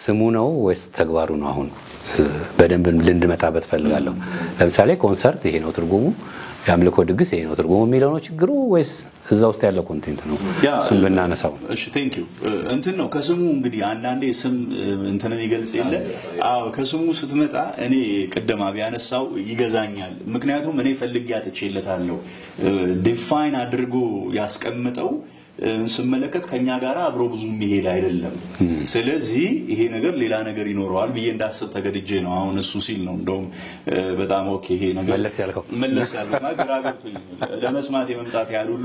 ስሙ ነው ወይስ ተግባሩ ነው አሁን በደንብ ልንድመጣበት ፈልጋለሁ ለምሳሌ ኮንሰርት ይሄ ነው ትርጉሙ ያምልኮ ድግስ ይሄ ነው ትርጉሙ የሚለው ነው ችግሩ ወይስ እዛ ውስጥ ያለው ኮንቴንት ነው እሱን ብናነሳው እሺ ቴንክ ዩ እንትን ነው ከስሙ እንግዲህ አንዳንዴ ስም እንትንን ይገልጽ የለ አዎ ከስሙ ስትመጣ እኔ ቀደም አብያነሳው ይገዛኛል ምክንያቱም እኔ ፈልጌ አጥቼለታለሁ ዲፋይን አድርጎ ያስቀምጠው እንስመለከት ከኛ ጋር አብሮ ብዙ የሚሄድ አይደለም ስለዚህ ይሄ ነገር ሌላ ነገር ይኖረዋል ብዬ እንዳስብ ተገድጄ ነው አሁን እሱ ሲል ነው እንደውም በጣም ኦኬ ይሄ ነገር መለስ ያልከው ግራ ገብቶኝ ለመስማት የመምጣት ያሉሉ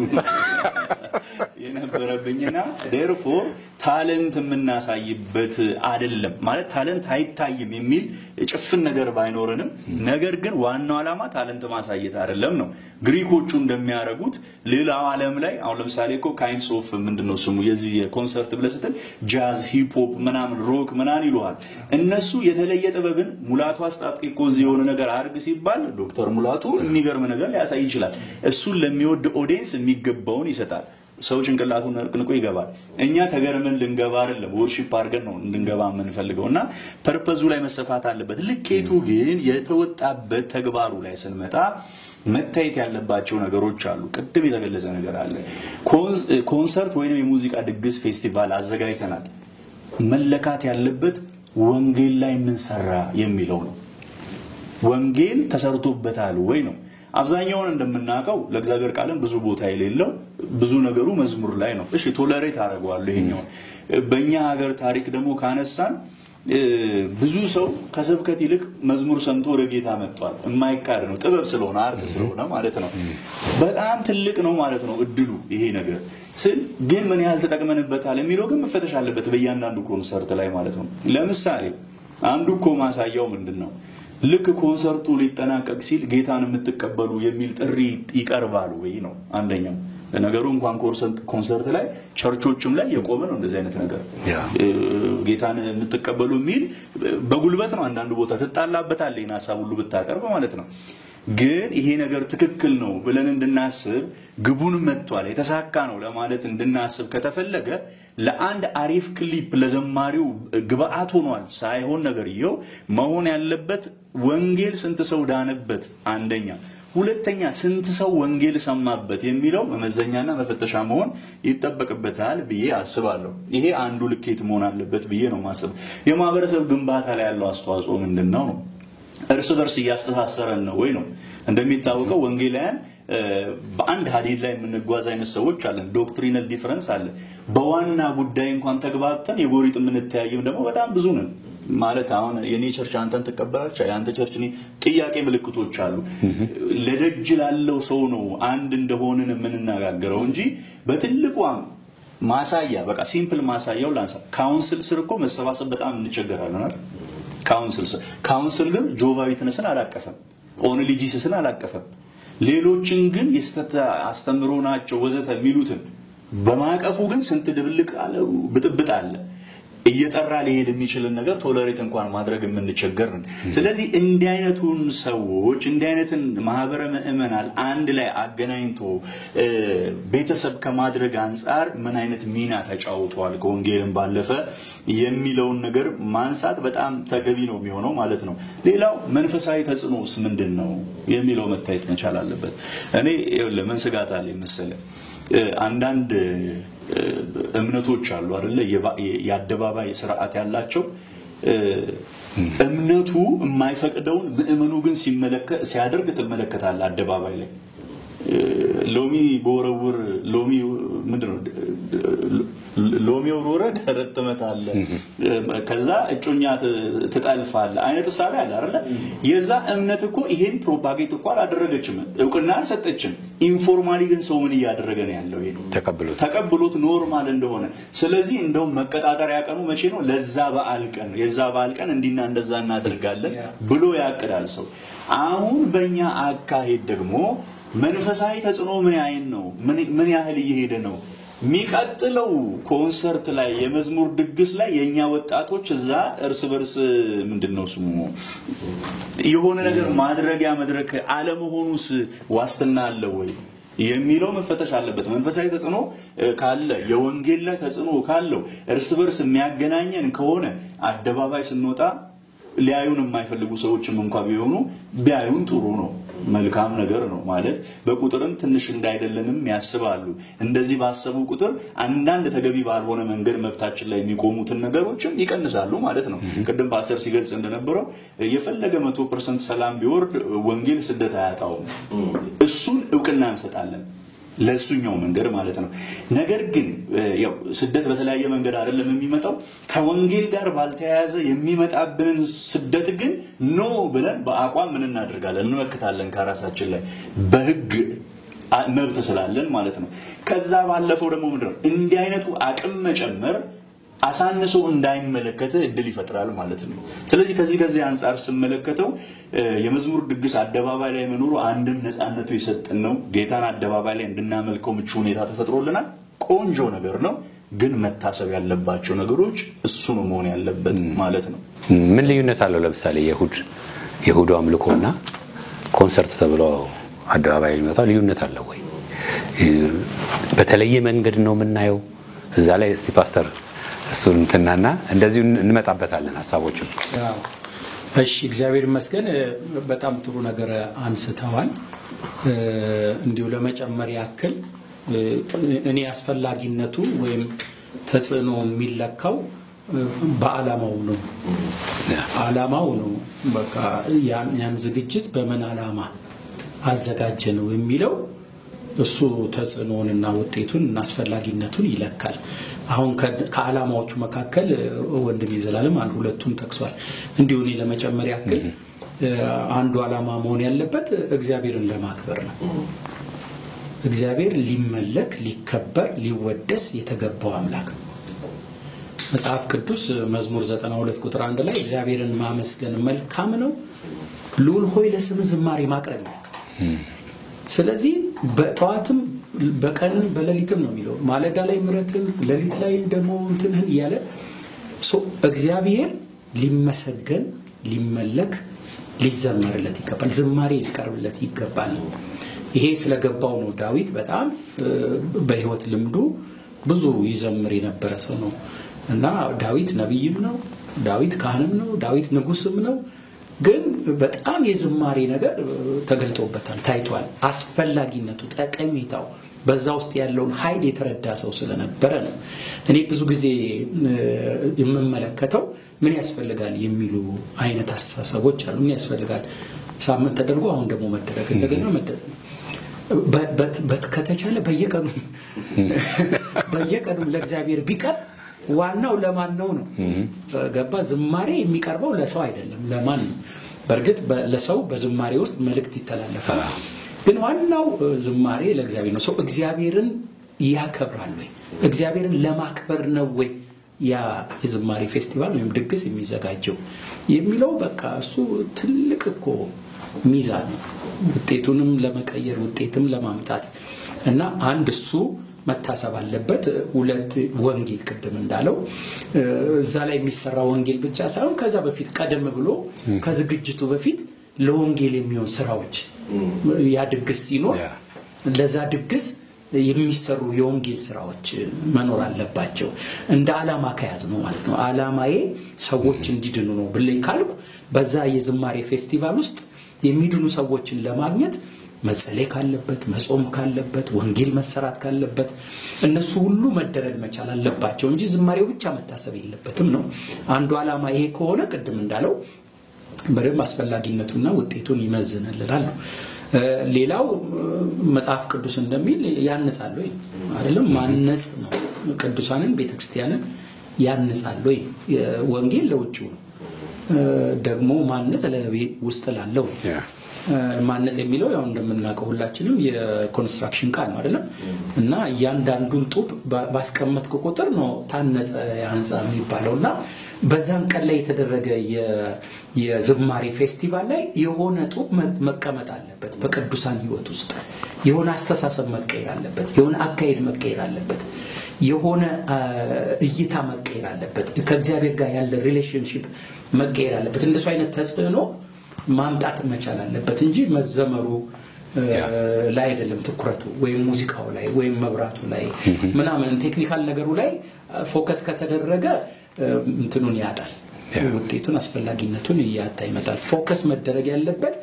የነበረብኝና therefore ታለንት የምናሳይበት አይደለም ማለት ታለንት አይታይም የሚል ጭፍን ነገር ባይኖርንም ነገር ግን ዋናው ዓላማ ታለንት ማሳየት አይደለም ነው ግሪኮቹ እንደሚያረጉት ሌላው ዓለም ላይ አሁን ለምሳሌ እኮ ካይንድስ ኦፍ ምንድነው ስሙ የዚህ ኮንሰርት ብለስተል ጃዝ ሂፕ ሆፕ ምናምን ሮክ ምናምን ይሉሃል እነሱ የተለየ ጥበብን ሙላቱ አስጣጥቂ እኮ እዚህ የሆነ ነገር አርግ ሲባል ዶክተር ሙላቱ የሚገርም ነገር ሊያሳይ ይችላል እሱን ለሚወድ ኦዲየንስ የሚገባውን ይሰጣል ሰው ጭንቅላቱን ነቅንቆ ይገባል እኛ ተገርመን ልንገባ አይደለም ወርሺፕ አርገን ነው እንድንገባ የምንፈልገውና ፐርፐዙ ላይ መሰፋት አለበት ልኬቱ ግን የተወጣበት ተግባሩ ላይ ስንመጣ መታየት ያለባቸው ነገሮች አሉ ቅድም የተገለጸ ነገር አለ ኮንሰርት ወይንም የሙዚቃ ድግስ ፌስቲቫል አዘጋጅተናል መለካት ያለበት ወንጌል ላይ ምን ሰራ የሚለው ነው ወንጌል ተሰርቶበታል ወይ ነው አብዛኛውን እንደምናቀው ለእግዚአብሔር ቃልም ብዙ ቦታ የሌለው ብዙ ነገሩ መዝሙር ላይ ነው እሺ ቶለሬት አደረገዋል ይሄኛው በእኛ ሀገር ታሪክ ደግሞ ካነሳን ብዙ ሰው ከሰብከት ይልቅ መዝሙር ሰምቶ ወደ ጌታ መጥቷል የማይካድ ነው ጥበብ ስለሆነ አርት ስለሆነ ማለት ነው በጣም ትልቅ ነው ማለት ነው እድሉ ይሄ ነገር ግን ምን ያህል ተጠቅመንበታል የሚለው ግን መፈተሽ አለበት በእያንዳንዱ ኮንሰርት ላይ ማለት ነው ለምሳሌ አንዱ እኮ ማሳያው ምንድነው ልክ ኮንሰርቱ ሊጠናቀቅ ሲል ጌታን የምትቀበሉ የሚል ጥሪ ይቀርባል ወይ ነው አንደኛው ለነገሩ እንኳን ኮንሰርት ላይ ቸርቾችም ላይ የቆመ ነው እንደዚህ አይነት ነገር ጌታን የምትቀበሉ የሚል በጉልበት ነው አንዳንድ ቦታ ተጣላበታል ይና ሐሳብ ሁሉ ብታቀርብ ማለት ነው ግን ይሄ ነገር ትክክል ነው ብለን እንድናስብ ግቡን መጥቷል የተሳካ ነው ለማለት እንድናስብ ከተፈለገ ለአንድ አሪፍ ክሊፕ ለዘማሪው ግብአት ሆኗል ሳይሆን ነገር ይው መሆን ያለበት ወንጌል ስንት ሰው ዳነበት አንደኛ ሁለተኛ ስንት ሰው ወንጌል ሰማበት የሚለው መመዘኛና መፈተሻ መሆን ይተበቅበታል ብዬ አስባለሁ ይሄ አንዱ ልኬት መሆን አለበት ብዬ ነው ማሰብ የማህበረሰብ ግንባታ ላይ ያለው አስተዋጽኦ ምንድነው ነው እርስ በርስ ያስተሳሰረን ነው ወይ ነው እንደሚታወቀው ወንጌላውያን በአንድ ሀዲድ ላይ የምንጓዝ አይነት ሰዎች አለን ዶክትሪናል ዲፈረንስ አለ በዋና ጉዳይ እንኳን ተግባብተን የጎሪጥ የምንተያየው ደግሞ በጣም ብዙ ነን ማለት አሁን የኔ ቸርች አንተን ተቀበላች ያንተ ቸርች እኔ ጥያቄ ምልክቶች አሉ ለደጅ ላለው ሰው ነው አንድ እንደሆነን የምንናገረው እንጂ በትልቁ ማሳያ በቃ ሲምፕል ማሳያው ላንሳ ካውንስል ስር እኮ መሰባሰብ በጣም እንቸገራለን አይደል ካውንስል ግን ጆቫ ዊትነስን አላቀፈም ኦንሊ ጂሰስን አላቀፈም ሌሎችን ግን የስተታ አስተምሮ ናቸው ወዘተ የሚሉትን በማቀፉ ግን ስንት ድብልቅ አለ ብጥብጥ አለ እየጠራ ሊሄድ የሚችል ነገር ቶለሬት እንኳን ማድረግ የምንቸገርን ስለዚህ እንዲህ አይነቱን ሰዎች እንዲህ አይነትን ማህበረ ምእመናን አንድ ላይ አገናኝቶ ቤተሰብ ከማድረግ አንፃር ምን አይነት ሚና ተጫውቷል ከወንጌልን ባለፈ የሚለውን ነገር ማንሳት በጣም ተገቢ ነው የሚሆነው ማለት ነው ሌላው መንፈሳዊ ተጽዕኖስ ምንድነው የሚለው መታየት መቻል አለበት እኔ ለምን ስጋት አለ መሰለ አንዳንድ እምነቶች አሉ አይደለ የአደባባይ ስርዓት ያላቸው እምነቱ የማይፈቅደውን ምእመኑ ግን ሲያደርግ ተመለከታል አደባባይ ላይ ሎሚ ቦረውር ሎሚ ምንድነው ሎሚ ወረደ ረተመታለ ከዛ እጮኛ ተጣልፋለ አይነት ሳለ አለ አይደል የዛ እምነት እኮ ይሄን ፕሮፓጌት እኮ አላደረገችም እውቅና አልሰጠችም ኢንፎርማሊ ግን ሰው ምን ያደረገ ነው ያለው ይሄ ተቀብሎት ኖርማል እንደሆነ ስለዚህ እንደው መቀጣጠሪያ ቀኑ መቼ ነው ለዛ በዓል ቀን የዛ በዓል ቀን እንዲና እንደዛ እናደርጋለን ብሎ ያቀዳል ሰው አሁን በእኛ አካሄድ ደግሞ መንፈሳዊ ተጽዕኖ ምን ያህል እየሄደ ነው ሚቀጥለው ኮንሰርት ላይ የመዝሙር ድግስ ላይ የኛ ወጣቶች እዛ እርስ በርስ ምንድነው ስሙ የሆነ ነገር ማድረጊያ መድረክ አለ መሆኑስ ዋስትና አለ ወይ የሚለው መፈተሽ አለበት። መንፈሳዊ ተጽዕኖ ካለ የወንጌል ላይ ተጽዕኖ ካለው እርስ በርስ የሚያገናኘን ከሆነ አደባባይ ስንወጣ ሊያዩን የማይፈልጉ ሰዎችም እንኳን ቢሆኑ ቢያዩን ጥሩ ነው፣ መልካም ነገር ነው ማለት በቁጥርም ትንሽ እንዳይደለንም ያስባሉ። እንደዚህ ባሰቡ ቁጥር አንዳንድ ተገቢ ባልሆነ መንገድ መብታችን ላይ የሚቆሙትን ነገሮችም ይቀንሳሉ ማለት ነው። ቅድም ፓስተር ሲገልጽ እንደነበረው የፈለገ 100% ሰላም ቢወርድ ወንጌል ስደት አያጣውም። እሱን እውቅና እንሰጣለን ለሱኛው መንገድ ማለት ነው። ነገር ግን ያው ስደት በተለያየ መንገድ አይደለም የሚመጣው። ከወንጌል ጋር ባልተያያዘ የሚመጣብንን ስደት ግን ኖ ብለን በአቋም ምን እናደርጋለን? እንመክታለን ከራሳችን ላይ በህግ መብት ስላለን ማለት ነው። ከዛ ባለፈው ደግሞ ምንድነው እንዲህ አይነቱ አቅም መጨመር አሳንሶ እንዳይመለከተ እድል ይፈጥራል ማለት ነው። ስለዚህ ከዚህ አንፃር ስመለከተው የመዝሙር ድግስ አደባባይ ላይ መኖሩ አንድም ነፃነቱ የሰጠን ነው። ጌታን አደባባይ ላይ እንድናመልከው ምቹ ሁኔታ ተፈጥሮልናል። ቆንጆ ነገር ነው። ግን መታሰብ ያለባቸው ነገሮች እሱ ነው መሆን ያለበት ማለት ነው። ምን ልዩነት አለው? ለምሳሌ የእሁዱ አምልኮና ኮንሰርት ተብሎ አደባባይ ሊመጣው ልዩነት አለው ወይ? በተለየ መንገድ ነው የምናየው? እዛ ላይ እስቲ ፓስተር እሱን እንትናና እንደዚህ እንመጣበታለን ሐሳቦችን። እሺ እግዚአብሔር ይመስገን። በጣም ጥሩ ነገር አንስተዋል። እንዲሁ ለመጨመር ያክል እኔ አስፈላጊነቱ ወይም ተጽዕኖ የሚለካው በዓላማው ነው። ዓላማው ነው በቃ ያን ዝግጅት በምን ዓላማ አዘጋጀ ነው የሚለው እሱ ተጽዕኖውንና ውጤቱን አስፈላጊነቱን ይለካል። አሁን ከዓላማዎቹ መካከል ወንድም ይዘላለም አንድ ሁለቱን ጠቅሷል። እንዲሁ እኔ ለመጨመር ያክል አንዱ ዓላማ መሆን ያለበት እግዚአብሔርን ለማክበር ነው። እግዚአብሔር ሊመለክ ሊከበር ሊወደስ የተገባው አምላክ ነው። መጽሐፍ ቅዱስ መዝሙር 92 ቁጥር 1 ላይ እግዚአብሔርን ማመስገን መልካም ነው፣ ልዑል ሆይ ለስም ዝማሬ ማቅረብ ነው። ስለዚህ በጠዋትም በቀንም በሌሊትም ነው የሚለው። ማለዳ ላይ ምሕረትን ሌሊት ላይ ደግሞ እንትንህን እያለ እግዚአብሔር ሊመሰገን ሊመለክ ሊዘመርለት ይገባል። ዝማሬ ሊቀርብለት ይገባል። ይሄ ስለገባው ነው ዳዊት በጣም በህይወት ልምዱ ብዙ ይዘምር የነበረ ሰው ነው እና ዳዊት ነብይም ነው፣ ዳዊት ካህንም ነው፣ ዳዊት ንጉስም ነው። ግን በጣም የዝማሬ ነገር ተገልጦበታል፣ ታይቷል። አስፈላጊነቱ ጠቀሜታው በዛ ውስጥ ያለውን ኃይል የተረዳ ሰው ስለነበረ ነው። እኔ ብዙ ጊዜ የምመለከተው ምን ያስፈልጋል የሚሉ አይነት አስተሳሰቦች አሉ። ምን ያስፈልጋል ሳምንት ተደርጎ አሁን ደግሞ መደረግ እንደገና መደረግ ከተቻለ በየቀኑ ለእግዚአብሔር ቢቀር ዋናው ለማን ነው? ገባ? ዝማሬ የሚቀርበው ለሰው አይደለም፣ ለማን ነው? በእርግጥ ለሰው በዝማሬ ውስጥ መልእክት ይተላለፋል። ግን ዋናው ዝማሬ ለእግዚአብሔር ነው። ሰው እግዚአብሔርን ያከብራል ወይ? እግዚአብሔርን ለማክበር ነው ወይ ያ የዝማሬ ፌስቲቫል ወይም ድግስ የሚዘጋጀው የሚለው በቃ እሱ ትልቅ እኮ ሚዛን ነው። ውጤቱንም ለመቀየር ውጤትም ለማምጣት እና አንድ እሱ መታሰብ አለበት። ሁለት ወንጌል ቅድም እንዳለው እዛ ላይ የሚሰራ ወንጌል ብቻ ሳይሆን ከዛ በፊት ቀደም ብሎ ከዝግጅቱ በፊት ለወንጌል የሚሆን ስራዎች ያ ድግስ ሲኖር ለዛ ድግስ የሚሰሩ የወንጌል ስራዎች መኖር አለባቸው። እንደ ዓላማ ከያዝ ነው ማለት ነው። ዓላማዬ ሰዎች እንዲድኑ ነው ብለኝ ካልኩ በዛ የዝማሬ ፌስቲቫል ውስጥ የሚድኑ ሰዎችን ለማግኘት መጸለይ ካለበት፣ መጾም ካለበት፣ ወንጌል መሰራት ካለበት እነሱ ሁሉ መደረግ መቻል አለባቸው እንጂ ዝማሬው ብቻ መታሰብ የለበትም ነው። አንዱ ዓላማ ይሄ ከሆነ ቅድም እንዳለው በደንብ አስፈላጊነቱና ውጤቱን ይመዝንልናል ነው። ሌላው መጽሐፍ ቅዱስ እንደሚል ያንጻል ወይ አይደለም? ማነጽ ነው። ቅዱሳንን ቤተክርስቲያንን ያንጻል ወይ? ወንጌል ለውጭው ነው፣ ደግሞ ማነጽ ለውስጥ ላለው ማነጽ የሚለው ያው እንደምናውቀው ሁላችንም የኮንስትራክሽን ቃል ነው አይደለም? እና እያንዳንዱን ጡብ ባስቀመጥኩ ቁጥር ነው ታነጸ ያንጻ የሚባለውና በዛን ቀን ላይ የተደረገ የዝማሬ ፌስቲቫል ላይ የሆነ ጡብ መቀመጥ አለበት። በቅዱሳን ህይወት ውስጥ የሆነ አስተሳሰብ መቀየር አለበት፣ የሆነ አካሄድ መቀየር አለበት፣ የሆነ እይታ መቀየር አለበት፣ ከእግዚአብሔር ጋር ያለ ሪሌሽንሺፕ መቀየር አለበት። እንደሱ አይነት ተጽዕኖ ማምጣት መቻል አለበት እንጂ መዘመሩ ላይ አይደለም ትኩረቱ ወይም ሙዚቃው ላይ ወይም መብራቱ ላይ ምናምን ቴክኒካል ነገሩ ላይ ፎከስ ከተደረገ እንትኑን ያጣል ውጤቱን አስፈላጊነቱን ያጣ ይመጣል ፎከስ መደረግ ያለበት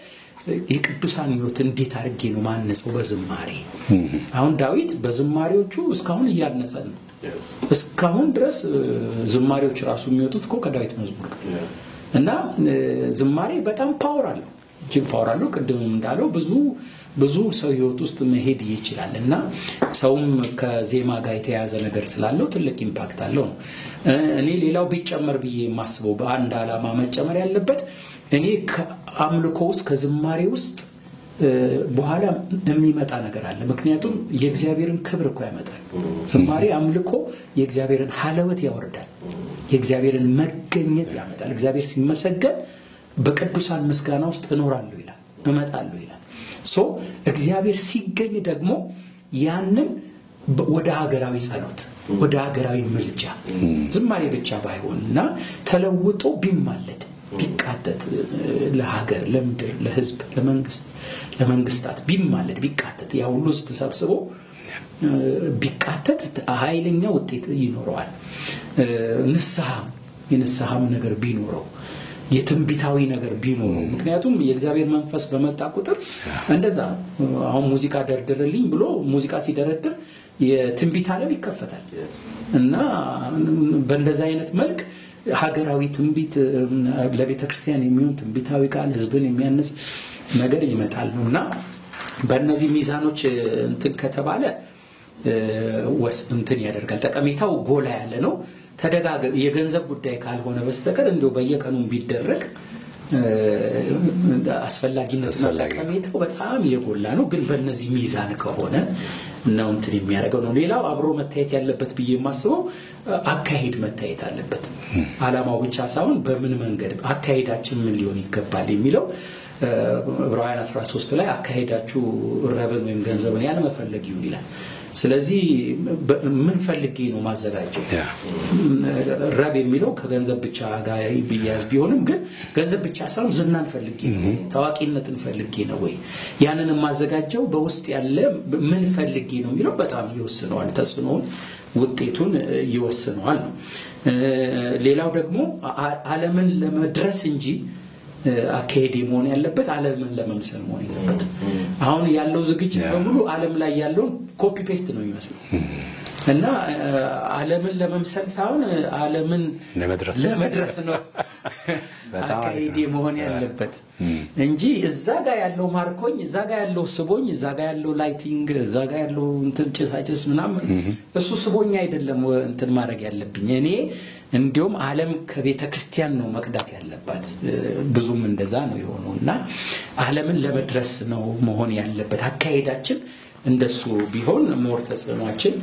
የቅዱሳን ሕይወት እንዴት አድርጌ ነው ማነጽው በዝማሬ አሁን ዳዊት በዝማሬዎቹ እስካሁን እያነጸ ነው እስካሁን ድረስ ዝማሬዎች ራሱ የሚወጡት ከዳዊት መዝሙር እና ዝማሬ በጣም ፓወር አለው እጅግ ፓወር አለው ቅድም እንዳለው ብዙ ሰው ሕይወት ውስጥ መሄድ ይችላል እና ሰውም ከዜማ ጋር የተያያዘ ነገር ስላለው ትልቅ ኢምፓክት አለው እኔ ሌላው ቢጨመር ብዬ የማስበው በአንድ ዓላማ መጨመር ያለበት እኔ ከአምልኮ ውስጥ ከዝማሬ ውስጥ በኋላ የሚመጣ ነገር አለ ምክንያቱም የእግዚአብሔርን ክብር እኮ ያመጣል ዝማሬ አምልኮ የእግዚአብሔርን ሐለወት ያወርዳል የእግዚአብሔርን መገኘት ያመጣል እግዚአብሔር ሲመሰገን በቅዱሳን ምስጋና ውስጥ እኖራለሁ ይላል እመጣለሁ ይላል ሶ እግዚአብሔር ሲገኝ ደግሞ ያንን ወደ ሀገራዊ ጸሎት ወደ ሀገራዊ ምልጃ ዝማሬ ብቻ ባይሆንና ተለውጦ ቢማለድ ቢቃተት ለሀገር ለምድር ለህዝብ ለመንግስታት ቢማለድ ቢቃተት ያ ሁሉ ተሰብስቦ ቢቃተት ኃይለኛ ውጤት ይኖረዋል ንስሐም ነገር ቢኖረው የትንቢታዊ ነገር ቢኖረው ምክንያቱም የእግዚአብሔር መንፈስ በመጣ ቁጥር እንደዛ አሁን ሙዚቃ ደርድርልኝ ብሎ ሙዚቃ ሲደረድር የትንቢት ዓለም ይከፈታል እና በእንደዛ አይነት መልክ ሀገራዊ ትንቢት ለቤተክርስቲያን የሚሆን ትንቢታዊ ቃል ህዝብን የሚያነጽ ነገር ይመጣል ነውና በእነዚህ ሚዛኖች እንትን ከተባለ እንትን ያደርጋል ጠቀሜታው ጎላ ያለ ነው የገንዘብ ጉዳይ ካልሆነ በስተቀር እንደው በየቀኑ ቢደረግ አስፈላጊነትና ጠቀሜታው በጣም የጎላ ነው ግን በእነዚህ ሚዛን ከሆነ ነው እንትን የሚያደርገው ነው ሌላው አብሮ መታየት ያለበት ብዬ የማስበው አካሄድ መታየት አለበት ዓላማው ብቻ ሳይሆን በምን መንገድ አካሄዳችን ምን ሊሆን ይገባል የሚለው ዕብራውያን 13 ላይ አካሄዳችሁ ረብን ወይም ገንዘብን ያለ መፈለግ ይሁን ይላል ስለዚህ ምን ፈልጌ ነው ማዘጋጀው ረብ የሚለው ከገንዘብ ብቻ ጋር ይያዝ ቢሆንም ግን ገንዘብ ብቻ ሳይሆን ዝናን ፈልጌ ነው ታዋቂነትን ፈልጌ ነው ወይ ያንን ማዘጋጀው በውስጥ ያለ ምን ፈልጌ ነው የሚለው በጣም ይወስነዋል ተጽዕኖውን ውጤቱን ይወስነዋል ሌላው ደግሞ ዓለምን ለመድረስ እንጂ አካሄድ መሆን ያለበት ዓለምን ለመምሰል መሆን ያለበት አሁን ያለው ዝግጅት በሙሉ ዓለም ላይ ያለው ኮፒ ፔስት ነው የሚመስለው እና ዓለምን ለመምሰል ሳይሆን ዓለምን ለመድረስ ነው አካሄድ መሆን ያለበት እንጂ እዛ ጋር ያለው ማርኮኝ እዛ ጋር ያለው ስቦኝ እዛ ጋር ያለው ላይቲንግ እዛ ጋር ያለው እንትን ጭሳጭስ ምናምን እሱ ስቦኝ አይደለም እንትን ማድረግ ያለብኝ እኔ እንዲያውም ዓለም ከቤተክርስቲያን ነው መቅዳት ያለባት ብዙም እንደዛ ነው የሆነውና ዓለምን ለመድረስ ነው መሆን ያለበት አካሄዳችን እንደሱ ቢሆን ሞር ተጽዕኖአችን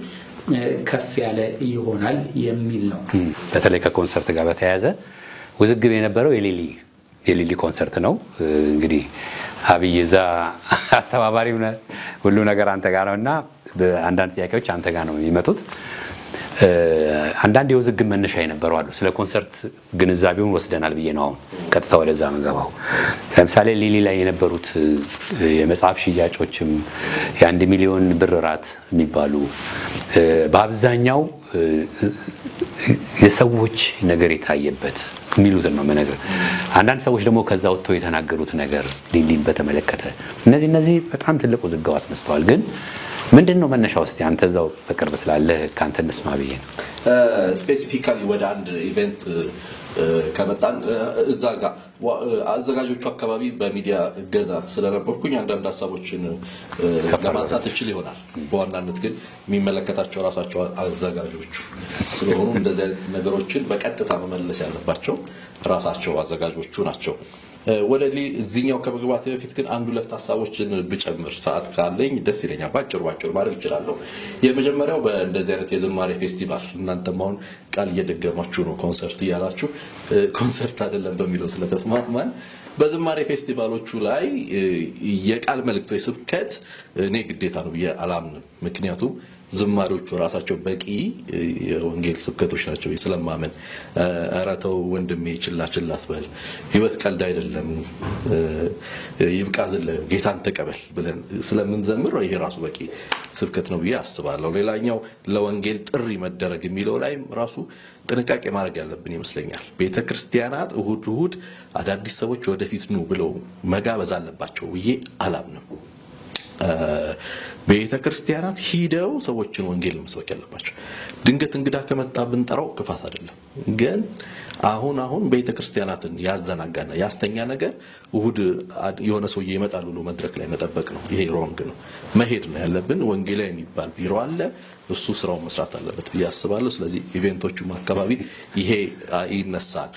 ከፍ ያለ ይሆናል የሚል ነው በተለይ ከኮንሰርት ጋር በተያያዘ ውዝግብ የነበረው የሊሊ ኮንሰርት ነው እንግዲህ አብይዛ አስተባባሪ ሁሉ ነገር አንተ ጋር ነውና በአንዳንድ ጥያቄዎች አንተ ጋር ነው የሚመጡት አንዳንድ የውዝግብ መነሻ የነበረው አሉ ስለ ኮንሰርት ግንዛቤውን ወስደናል ብዬ ነው አሁን ቀጥታ ወደዛ መንገባው ለምሳሌ ሊሊ ላይ የነበሩት የመጽሐፍ ሽያጮችም የ1 ሚሊዮን ብር ራት የሚባሉ በአብዛኛው የሰዎች ነገር የታየበት የሚሉት ነው መነገር አንዳንድ ሰዎች ደግሞ ከዛ ወጥተው የተናገሩት ነገር ሊሊን በተመለከተ እነዚህ በጣም ትልቅ ውዝግብ አስነስተዋል ግን ምንድነው መነሻው እስቲ አንተ እዛው በቅርብ ስላለ ካንተ እንስማ ብዬ ነው ስፔሲፊካሊ ወደ አንድ ኢቨንት ከመጣን እዛ ጋር አዘጋጆቹ አካባቢ በሚዲያ ገዛ ስለነበርኩኝ አንዳንድ ሐሳቦችን ለማንሳት እችል ይሆናል በዋናነት ግን የሚመለከታቸው ራሳቸው አዘጋጆቹ ስለሆኑ እንደዚህ አይነት ነገሮችን በቀጥታ መመለስ ያለባቸው ራሳቸው አዘጋጆቹ ናቸው ወደ እዚህኛው ከመግባት በፊት ግን አንድ ሁለት ሐሳቦችን ብጨምር ሰዓት ካለኝ ደስ ይለኛል ባጭሩ ማድረግ ይችላል የመጀመሪያው በእንደዚህ አይነት የዝማሬ ፌስቲቫል እናንተም አሁን ቃል እየደገማችሁ ነው ኮንሰርት ያላችሁ ኮንሰርት አይደለም በሚለው ስለተስማማን በዝማሬ ፌስቲቫሎቹ ላይ የቃል መልእክት ወይ ስብከት እኔ ግዴታ ነው ብዬ አላምንም። ምክንያቱም ዝማሬዎቹ ራሳቸው በቂ የወንጌል ስብከቶች ናቸው ስለማመን። ኧረ ተው ወንድሜ ችላ አትበል፣ ህይወት ቀልድ አይደለም፣ ይብቃ ዝለህ ጌታን ተቀበል ብለን ስለምንዘምር ይሄ ራሱ በቂ ስብከት ነው ብዬ አስባለሁ። ሌላኛው ለወንጌል ጥሪ መደረግ የሚለው ላይ ራሱ ጥንቃቄ ማድረግ ያለብን ይመስለኛል። ቤተክርስቲያናት እሁድ አዳዲስ ሰዎች ወደፊት ኑ ብለው መጋበዝ አለባቸው ብዬ አላምንም። ቤተክርስቲያናት ሂደው ሰዎችን ወንጌል መስበክ ያለባቸው። ድንገት እንግዳ ከመጣ ብንጠራው ክፋት አይደለም፣ ግን አሁን ቤተክርስቲያናትን ያዘናጋና ያስተኛ ነገር እሁድ የሆነ ሰው ይመጣል ብሎ መድረክ ላይ መጠበቅ ነው። ይሄ ሮንግ ነው። መሄድ ነው ያለብን። ወንጌላዊ የሚባል ቢሮ አለ፣ እሱ ስራውን መስራት አለበት ብዬ አስባለሁ። ስለዚህ ኢቨንቶቹም አካባቢ ይሄ ይነሳል።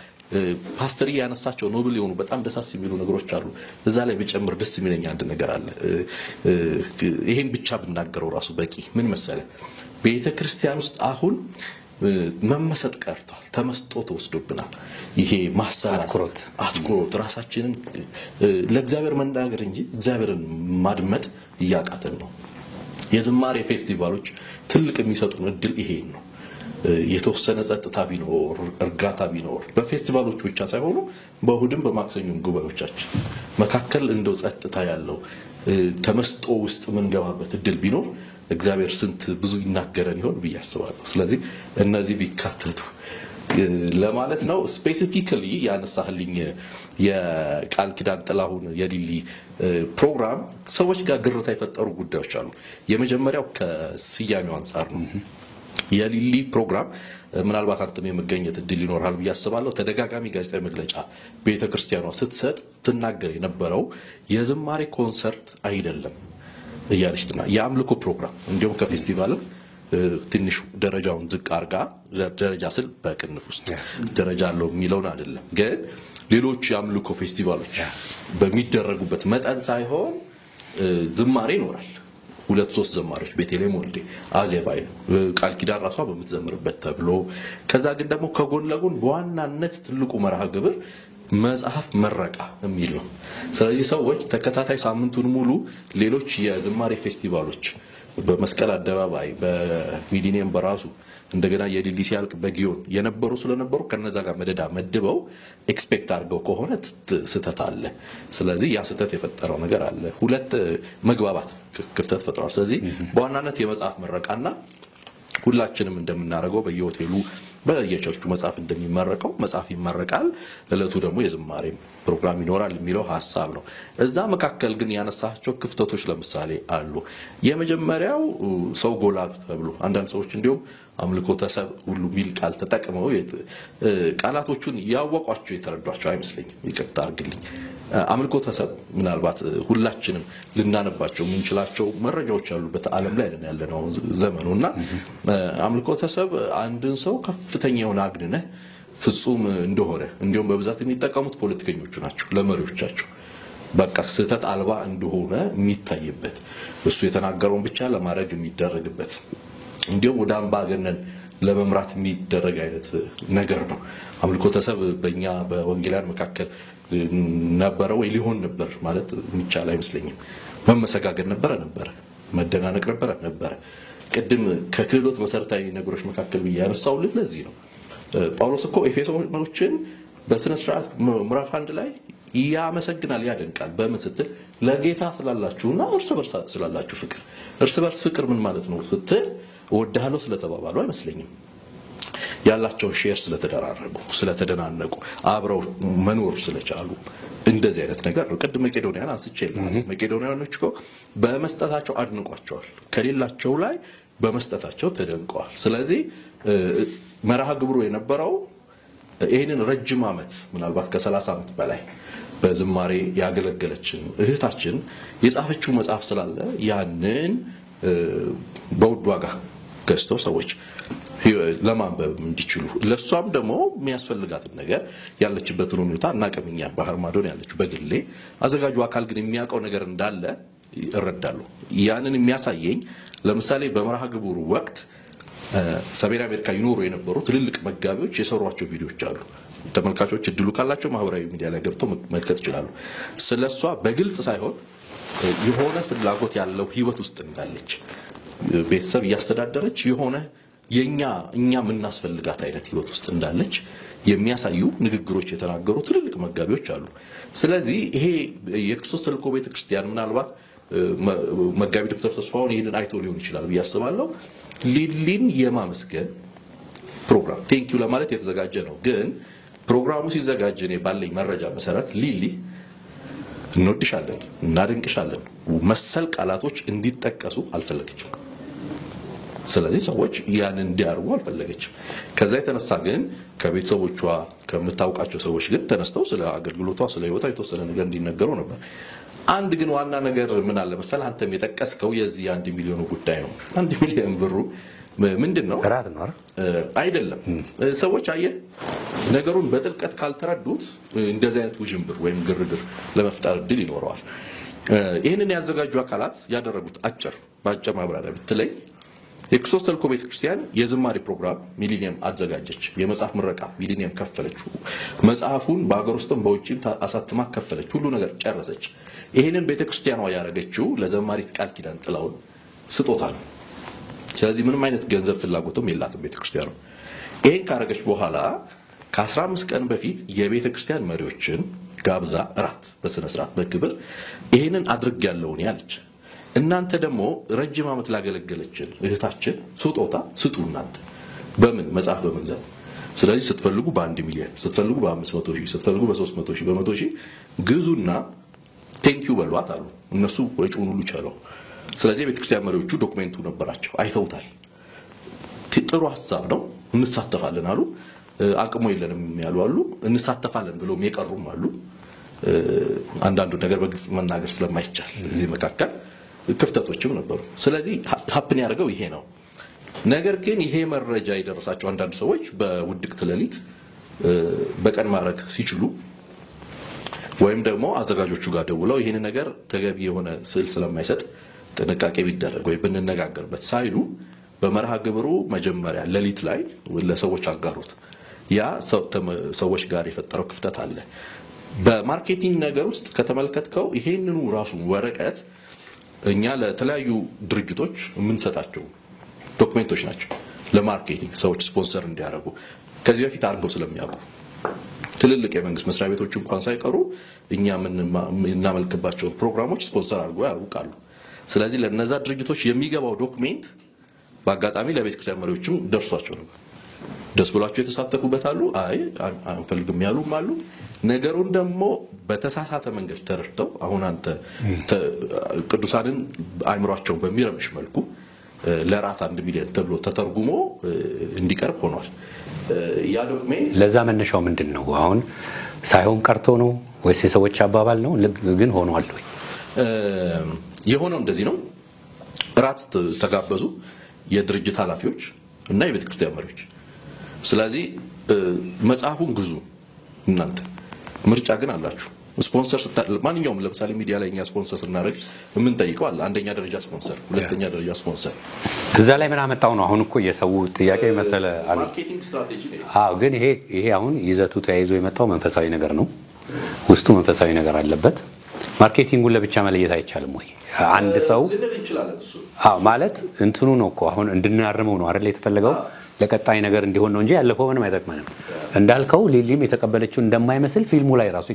ፓስተር ያነሳቸው ኖብል የሆኑ በጣም ደሳስ የሚሉ ነገሮች አሉ። እዛ ላይ በጨምር ደስ የሚለኝ አንድ ነገር አለ። ይሄን ብቻ ብናገረው ራሱ በቂ። ምን መሰለ፣ ቤተክርስቲያን ውስጥ አሁን መመሰጥ ቀርቷል። ተመስጦ ተወስዶብናል። ይሄ ማሰላት አትኩሮት ራሳችንን ለእግዚአብሔር መናገር እንጂ እግዚአብሔርን ማድመጥ እያቃተን ነው። የዝማሬ ፌስቲቫሎች ትልቅ የሚሰጡን እድል ይሄ ነው። የተወሰነ ጸጥታ ቢኖር እርጋታ ቢኖር በፌስቲቫሎች ብቻ ሳይሆኑ በእሁድም በማክሰኞም ጉባኤዎቻችን መካከል እንደው ጸጥታ ያለው ተመስጦ ውስጥ መንገባበት እድል ቢኖር እግዚአብሔር ስንት ብዙ ይናገረን ይሆን ብዬ አስባለሁ። ስለዚህ እነዚህ ቢካተቱ ለማለት ነው። ስፔሲፊካሊ ያነሳህልኝ የቃል ኪዳን ጥላሁን የሊሊ ፕሮግራም ሰዎች ጋር ግርታ የፈጠሩ ጉዳዮች አሉ። የመጀመሪያው ከስያሜው አንፃር ነው። የሊሊ ፕሮግራም ምናልባት አንተም የመገኘት እድል ይኖርሃል ብዬ አስባለሁ። ተደጋጋሚ ጋዜጣዊ መግለጫ ቤተክርስቲያኗ ስትሰጥ ትናገር የነበረው የዝማሬ ኮንሰርት አይደለም እያለችና የአምልኮ ፕሮግራም እንዲሁም ከፌስቲቫልም ትንሽ ደረጃውን ዝቅ አርጋ ደረጃ ስል በቅንፍ ውስጥ ደረጃ አለው የሚለውን አይደለም፣ ግን ሌሎች የአምልኮ ፌስቲቫሎች በሚደረጉበት መጠን ሳይሆን ዝማሬ ይኖራል። 2-3 ዘማሪዎች ቤተልሔም ወልዴ፣ አዜባይ፣ ቃል ኪዳን ራሷ በምትዘምርበት ተብሎ ከዛ ግን ደግሞ ከጎን ለጎን በዋናነት ትልቁ መርሃ ግብር መጽሐፍ መረቃ የሚል ነው። ስለዚህ ሰዎች ተከታታይ ሳምንቱን ሙሉ ሌሎች የዝማሬ ፌስቲቫሎች በመስቀል አደባባይ በሚሊኒየም በራሱ እንደገና የሊሊ ሲያልቅ በጊዮን የነበሩ ስለነበሩ ከነዛ ጋር መደዳ መድበው ኤክስፔክት አድርገው ከሆነ ስተት አለ። ስለዚህ ያ ስተት የፈጠረው ነገር አለ። ሁለት መግባባት ክፍተት ፈጥሯል። ስለዚህ በዋናነት የመጽሐፍ መረቃና ሁላችንም እንደምናደርገው በየሆቴሉ በየቸርቹ መጽሐፍ እንደሚመረቀው መጽሐፍ ይመረቃል። እለቱ ደግሞ የዝማሬ ፕሮግራም ይኖራል የሚለው ሐሳብ ነው። እዛ መካከል ግን ያነሳቸው ክፍተቶች ለምሳሌ አሉ። የመጀመሪያው ሰው ጎላ ተብሎ አንዳንድ ሰዎች እንዲሁም አምልኮ ተሰብ ሁሉ ሚል ቃል ተጠቅመው ቃላቶቹን ያወቋቸው የተረዷቸው አይመስለኝም። ይቅርታ አድርግልኝ። አምልኮ ተሰብ ምናልባት ሁላችንም ልናነባቸው የምንችላቸው መረጃዎች ያሉበት ዓለም ላይ ያለነው ዘመኑና አምልኮ ተሰብ አንድን ሰው ከፍተኛ የሆነ አግንነህ ፍጹም እንደሆነ እንዲሁም በብዛት የሚጠቀሙት ፖለቲከኞቹ ናቸው ለመሪዎቻቸው። በቃ ስተት አልባ እንደሆነ የሚታይበት እሱ የተናገረውን ብቻ ለማድረግ የሚደረግበት እንዲሁም ወደ አምባገነን ለመምራት የሚደረግ አይነት ነገር ነው። አምልኮ ተሰብ በእኛ በወንጌላውያን መካከል ነበረ ወይ ሊሆን ነበር ማለት የሚቻል አይመስለኝም። መመሰጋገድ ነበረ፣ መደናነቅ ነበረ። ቅድም ከክህሎት መሰረታዊ ነገሮች መካከል ያነሳውልህ ለዚህ ነው። ጳውሎስ እኮ ኤፌሶኖችን በስነ ስርዓት ምዕራፍ 1 ላይ ያመሰግናል፣ ያደንቃል። በምን ስትል ለጌታ ስላላችሁና እርስ በርስ ስላላችሁ ፍቅር። እርስ በርስ ፍቅር ምን ማለት ነው ስትል ወዳለው ስለተባባሉ አይመስለኝም። ያላቸው ሼር ስለተደራረጉ፣ ስለተደናነቁ፣ አብረው መኖር ስለቻሉ እንደዚህ አይነት ነገር ነው። ቅድም መቄዶንያን አንስቼልሃል። መቄዶንያኖች እኮ በመስጠታቸው አድንቋቸዋል፣ ከሌላቸው ላይ በመስጠታቸው ተደንቀዋል። ስለዚህ መርሃ ግብሩ የነበረው ይሄንን ረጅም ዓመት ምናልባት ከ30 ዓመት በላይ በዝማሬ ያገለገለችን እህታችን የጻፈችው መጽሐፍ ስላለ ያንን በውድ ዋጋ ገዝተው ሰዎች ለማንበብ እንዲችሉ ለሷም ደግሞ የሚያስፈልጋትን ነገር ያለችበትን ሁኔታ እናቀምኛ ባህር ማዶን ያለችው በግሌ አዘጋጁ አካል ግን የሚያውቀው ነገር እንዳለ እረዳለሁ። ያንን የሚያሳየኝ ለምሳሌ በመርሃ ግብሩ ወቅት ሰሜን አሜሪካ ይኖሩ የነበሩ ትልልቅ መጋቢዎች የሰሯቸው ቪዲዮዎች አሉ። ተመልካቾች እድሉ ካላቸው ማህበራዊ ሚዲያ ላይ ገብተው መመልከት ይችላሉ። ስለሷ በግልጽ ሳይሆን የሆነ ፍላጎት ያለው ህይወት ውስጥ እንዳለች ቤተሰብ እያስተዳደረች የሆነ እኛ የምናስፈልጋት አይነት ህይወት ውስጥ እንዳለች የሚያሳዩ ንግግሮች የተናገሩ ትልልቅ መጋቢዎች አሉ። ስለዚህ ይሄ የክርስቶስ ተልእኮ ቤተክርስቲያን ምናልባት መጋቢ ዶክተር ተስፋውን ይሄንን አይቶ ሊሆን ይችላል ብዬ አስባለሁ። ሊሊን የማመስገን ፕሮግራም ቴንኪው ለማለት የተዘጋጀ ነው። ግን ፕሮግራሙ ሲዘጋጅ እኔ ባለኝ መረጃ መሰረት ሊሊ እንወድሻለን፣ እናደንቅሻለን መሰል ቃላቶች እንዲጠቀሱ አልፈለገችም። ስለዚህ ሰዎች ያንን እንዲያርጉ አልፈለገችም። ከዛ የተነሳ ግን ከቤተሰቦቿ ከምታውቃቸው ሰዎች ግን ተነስተው ስለ አገልግሎቷ ስለ ህይወቷ የተወሰነ ነገር እንዲነገረው ነበር። አንድ ግን ዋና ነገር ምን አለ መሰል አንተም የጠቀስከው የዚህ 1 ሚሊዮን ጉዳይ ነው። 1 ሚሊዮን ብሩ ምንድነው? ራት ነው አይደለም። ሰዎች ነገሩን በጥልቀት ካልተረዱት እንደዚህ አይነት ውዥንብር ወይም ግርግር ለመፍጠር እድል ይኖረዋል። ይህንን ያዘጋጁ አካላት ያደረጉት በአጭር ማብራሪያ ብትለይ የክርስቶስ ተልእኮ ቤተክርስቲያን የዝማሬ ፕሮግራም ሚሊኒየም አዘጋጀች። የመጽሐፍ ምረቃ ሚሊኒየም ከፈለች። መጽሐፉን በአገር ውስጥም በውጭም አሳትማ ከፈለች። ሁሉ ነገር ጨረሰች። ይህንን ቤተክርስቲያኗ ያደረገችው ለዘማሪት ቃል ኪዳን ጥላውን ስጦታ ነው። ስለዚህ ምንም አይነት ገንዘብ ፍላጎትም የላትም ቤተክርስቲያኗ። ይሄን ካረገች በኋላ ከ15 ቀን በፊት የቤተክርስቲያን መሪዎችን ጋብዛ እራት በስነ ስርዓት በክብር ይሄንን አድርጌያለሁ ያለች። እናንተ ደግሞ ረጅም ዓመት ላገለገለችን እህታችን ስጦታ ስጡ። እናንተ በምን መጽሐፍ በመግዛት ስለዚህ ስትፈልጉ በ1 ሚሊዮን ስትፈልጉ በ500,000 ስትፈልጉ በ300,000 በ100,000 ግዙና ቴንኪው በሏት አሉ። እነሱ ወጪውን ሁሉ ቻለው። ስለዚህ የቤተክርስቲያን መሪዎቹ ዶክመንቱ ነበራቸው፣ አይተውታል። ጥሩ ሐሳብ ነው እንሳተፋለን አሉ። አቅሙ የለንም ያሉ አሉ፣ እንሳተፋለን ብለው የቀሩም አሉ። አንዳንዱ ነገር በግልጽ መናገር ስለማይቻል እዚህ መካከል ክፍተቶችም ነበሩ። ስለዚህ ሀፕን ያደርገው ይሄ ነው። ነገር ግን ይሄ መረጃ የደረሳቸው አንዳንድ ሰዎች በውድቅት ሌሊት በቀን ማድረግ ሲችሉ ወይም ደግሞ አዘጋጆቹ ጋር ደውለው ይሄን ነገር ተገቢ የሆነ ስዕል ስለማይሰጥ ጥንቃቄ ቢደረግ ወይ ብንነጋገርበት ሳይሉ በመርሃ ግብሩ መጀመሪያ ሌሊት ላይ ለሰዎች አጋሩት። ያ ሰዎች ጋር የፈጠረው ክፍተት አለ። በማርኬቲንግ ነገር ውስጥ ከተመለከትከው ይሄንኑ ራሱን ወረቀት እኛ ለተለያዩ ድርጅቶች የምንሰጣቸው ዶክመንቶች ናቸው። ለማርኬቲንግ ሰዎች ስፖንሰር እንዲያደርጉ ከዚህ በፊት አድርገው ስለሚያውቁ ትልልቅ የመንግስት መስሪያ ቤቶች እንኳን ሳይቀሩ እኛ የምናመልክባቸው ፕሮግራሞች ስፖንሰር አድርገው ያውቃሉ። ስለዚህ ለነዛ ድርጅቶች የሚገባው ዶክመንት በአጋጣሚ ለቤተክርስቲያን መሪዎችም ደርሷቸው ነበር። ደስ ብሏቸው የተሳተፉበት አሉ፣ አንፈልግም ያሉም አሉ። ነገሩን ደግሞ በተሳሳተ መንገድ ተረድተው አሁን አንተ ቅዱሳንን አእምሯቸውን በሚረብሽ መልኩ ለራት 1 ሚሊዮን ተብሎ ተተርጉሞ እንዲቀርብ ሆኗል። ያ ዶክሜንት ለዛ መነሻው ምንድነው? አሁን ሳይሆን ቀርቶ ነው ወይስ የሰዎች አባባል ነው? ግን ሆኗል ወይ? የሆነው እንደዚህ ነው። ራት ተጋበዙ የድርጅት ኃላፊዎች እና የቤተክርስቲያን መሪዎች። ስለዚህ መጽሐፉን ግዙ እናንተ ምርጫ ግን አላችሁ። ስፖንሰር ማንኛውም ለምሳሌ ሚዲያ ላይ እኛ ስፖንሰር ስናደርግ ምን ጠይቀው አለ? አንደኛ ደረጃ ስፖንሰር፣ ሁለተኛ ደረጃ ስፖንሰር። እዛ ላይ ምን አመጣው ነው? አሁን እኮ የሰው ጥያቄ መሰለ አለ። ማርኬቲንግ ስትራቴጂ ነው። ግን ይሄ አሁን ይዘቱ ተያይዞ የመጣው መንፈሳዊ ነገር ነው። ውስጡ መንፈሳዊ ነገር አለበት። ማርኬቲንጉን ለብቻ መለየት አይቻልም ወይ? አንድ ሰው ማለት እንትኑ ነው እኮ አሁን እንድናርመው ነው አይደል የተፈለገው? ለቀጣይ ነገር እንዲሆን ነው እንጂ ያለፈው ምንም አይጠቅመንም። እንዳልከው ሊሊም የተቀበለችው እንደማይመስል ፊልሙ ላይ ራሱ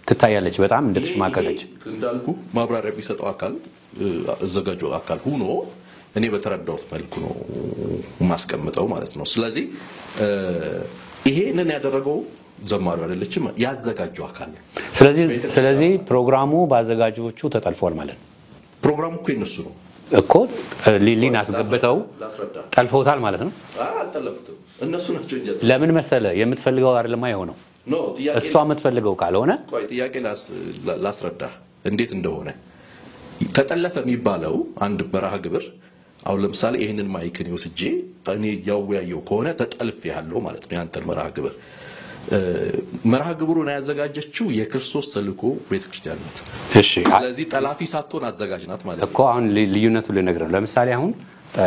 ትታያለች። በጣም እንደተሽማቀቀች እንዳልኩ ማብራሪያ ቢሰጠው አካል አዘጋጁ አካል ሆኖ እኔ በተረዳሁት መልኩ ነው ማስቀምጠው ማለት ነው። ስለዚህ ይሄንን ያደረገው ዘማሪው አይደለችም፣ ያዘጋጀው አካል ነው። ስለዚህ ፕሮግራሙ ባዘጋጆቹ ተጠልፏል ማለት ነው። ፕሮግራሙ እኮ የነሱ ነው እኮ ሊሊን አስገብተው ጠልፈውታል ማለት ነው። አልጠለፉትም፣ እነሱ ናቸው እንጂ። ለምን መሰለ የምትፈልገው አይደለም አይሆነው እሷ የምትፈልገው ካልሆነ ጥያቄ ላስረዳ እንዴት እንደሆነ። ተጠለፈ የሚባለው አንድ መርሃ ግብር አሁን ለምሳሌ ይሄንን ማይክን ወስጄ እኔ ያወያየው ከሆነ ተጠልፍ ያለው ማለት ነው ያንተን መርሃ ግብር። መርሃ ግብሩን ያዘጋጀችው የክርስቶስ ተልእኮ ቤተክርስቲያን ናት። እሺ፣ ስለዚህ ጠላፊ ሳትሆን አዘጋጅ ናት ማለት ነው እኮ። አሁን ልዩነቱን ልነግርህ። ለምሳሌ አሁን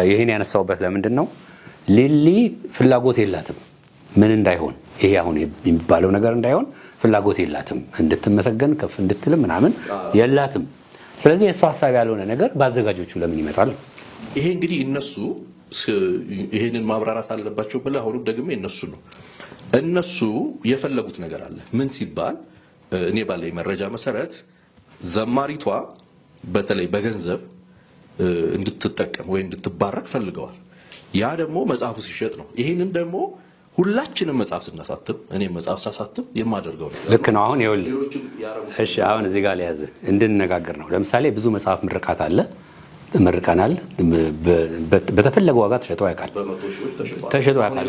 ይሄን ያነሳውበት ለምንድን ነው? ሊሊ ፍላጎት የላትም ምን እንዳይሆን ይሄ አሁን የሚባለው ነገር እንዳይሆን ፍላጎት የላትም። እንድትመሰገን ከፍ እንድትል ምናምን የላትም። ስለዚህ የእሱ ሐሳብ ያልሆነ ነገር በአዘጋጆቹ ለምን ይመጣል? ይሄ እንግዲህ እነሱ ይሄንን ማብራራት አለባቸው ብለ አሁንም ደግሜ እነሱ የፈለጉት ነገር አለ። ምን ሲባል እኔ ባለኝ መረጃ መሰረት ዘማሪቷ በተለይ በገንዘብ እንድትጠቀም ወይ እንድትባረክ ፈልገዋል። ያ ደግሞ መጽሐፉ ሲሸጥ ነው። ይሄንን ደግሞ ሁላችንም መጽሐፍ ስናሳትም እኔ መጽሐፍ ሳሳትም የማደርገው ነው። ልክ ነው። አሁን ይኸውልህ እሺ፣ አሁን እዚህ ጋር ሊያዝ እንድንነጋገር ነው። ለምሳሌ ብዙ መጽሐፍ ምርቃት አለ፣ መርቀናል። በተፈለገ ዋጋ ተሸጦ ያውቃል፣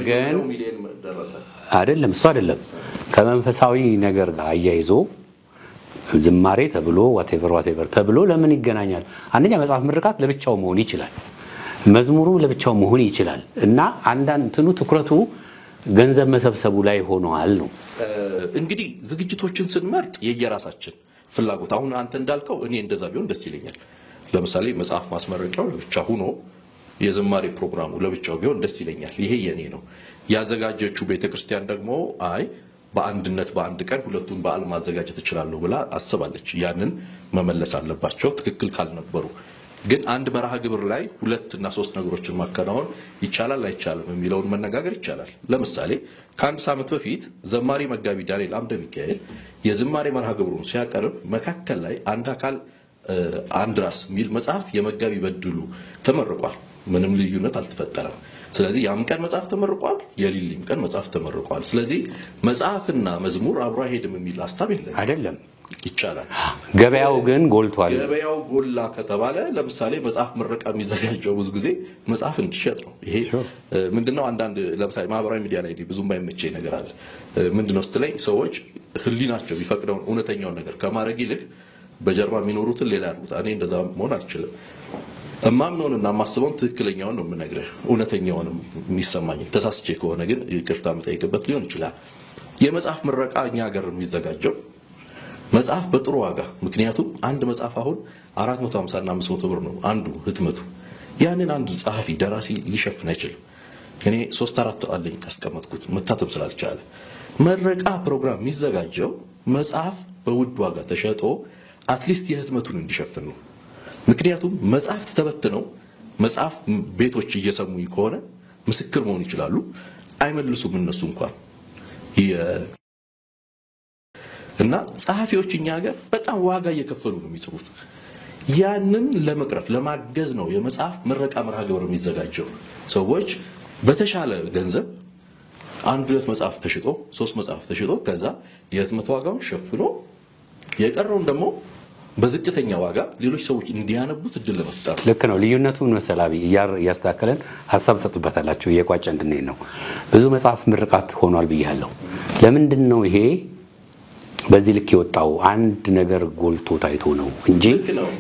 ግን አይደለም እሱ አይደለም ከመንፈሳዊ ነገር ጋር አያይዞ ዝማሬ ተብሎ ዋቴቨር ተብሎ ለምን ይገናኛል? አንደኛ መጽሐፍ ምርቃት ለብቻው መሆን ይችላል፣ መዝሙሩ ለብቻው መሆን ይችላል። እና አንዳንድ ትኩረቱ ገንዘብ መሰብሰቡ ላይ ሆኗል ነው። እንግዲህ ዝግጅቶችን ስንመርጥ የየራሳችን ፍላጎት። አሁን አንተ እንዳልከው እኔ እንደዛ ቢሆን ደስ ይለኛል። ለምሳሌ መጽሐፍ ማስመረቂያው ለብቻ ሆኖ የዝማሬ ፕሮግራሙ ለብቻው ቢሆን ደስ ይለኛል። ይሄ የኔ ነው። ያዘጋጀችው ቤተክርስቲያን ደግሞ አይ በአንድነት በአንድ ቀን ሁለቱን በዓል ማዘጋጀት እችላለሁ ብላ አስባለች። ያንን መመለስ አለባቸው ትክክል ካልነበሩ። ግን አንድ መርሃ ግብር ላይ 2 እና 3 ነገሮችን ማከናወን ይቻላል አይቻልም የሚለውን መነጋገር ይቻላል። ለምሳሌ ከአንድ ሳምንት በፊት ዘማሪ መጋቢ ዳንኤል አምደ ሚካኤል የዝማሬ መርሃ ግብሩን ሲያቀርብ መካከል ላይ አንድ አካል አንድ ራስ የሚል መጽሐፍ የመጋቢ በድሉ ተመርቋል። ምንም ልዩነት አልተፈጠረም። ስለዚህ ያም ቀን መጽሐፍ ተመርቋል፣ የሊሊም ቀን መጽሐፍ ተመርቋል። ስለዚህ መጽሐፍና መዝሙር አብሮ አይሄድም የሚል ሐሳብ የለም አይደለም። ይቻላል። ገበያው ግን ጎልቷል። ገበያው ጎላ ከተባለ ለምሳሌ መጽሐፍ ምረቃ የሚዘጋጀው ብዙ ጊዜ መጽሐፍ እንዲሸጥ ነው። ይሄ ምንድነው? አንዳንድ ለምሳሌ ማህበራዊ ሚዲያ ላይ ብዙም ባይመቸኝ ነገር አለ። ምንድነው ስትለኝ ሰዎች ህሊናቸው ቢፈቅደውን እውነተኛውን ነገር ከማድረግ ይልቅ በጀርባ የሚኖሩትን ሌላ ያርጉት። እኔ እንደዛ መሆን አልችልም። እማምነውንና ማስበውን ትክክለኛውን ነው የምነግርህ፣ እውነተኛውንም የሚሰማኝ። ተሳስቼ ከሆነ ግን ይቅርታ የምጠይቅበት ሊሆን ይችላል። የመጽሐፍ ምረቃ እኛ ሀገር የሚዘጋጀው መጽሐፍ በጥሩ ዋጋ፣ ምክንያቱም አንድ መጽሐፍ አሁን 450 እና 500 ብር ነው አንዱ ህትመቱ። ያንን አንድ ጸሐፊ ደራሲ ሊሸፍን አይችልም። እኔ 3-4 አለኝ ካስቀመጥኩት መታተም ስላልቻለ ምረቃ ፕሮግራም የሚዘጋጀው መጽሐፍ በውድ ዋጋ ተሸጦ አትሊስት የህትመቱን እንዲሸፍን ነው። ምክንያቱም መጽሐፍት ተበትነው መጽሐፍ ቤቶች እየሰሙኝ ከሆነ ምስክር መሆን ይችላሉ፣ አይመልሱም እነሱ እንኳን እና ጸሐፊዎች እኛ ሀገር በጣም ዋጋ እየከፈሉ ነው የሚጽፉት። ያንን ለመቅረፍ ለማገዝ ነው የመጽሐፍ ምረቃ መርሃ ግብር የሚዘጋጀው። ሰዎች በተሻለ ገንዘብ 1-2 መጽሐፍ ተሽጦ 3 መጽሐፍ ተሽጦ ከዛ የህትመት ዋጋውን ሸፍኖ የቀረውን ደግሞ በዝቅተኛ ዋጋ ሌሎች ሰዎች እንዲያነቡት እድል ለመፍጠር። ልክ ነው። ልዩነቱን መሰላቢ ያስተካከለን ሐሳብ ሰጥበታላችሁ እየቋጨ እንድንሄድ ነው። ብዙ መጽሐፍ ምርቃት ሆኗል ብያለሁ። ለምንድን ነው ይሄ በዚህ ልክ የወጣው? አንድ ነገር ጎልቶ ታይቶ ነው እንጂ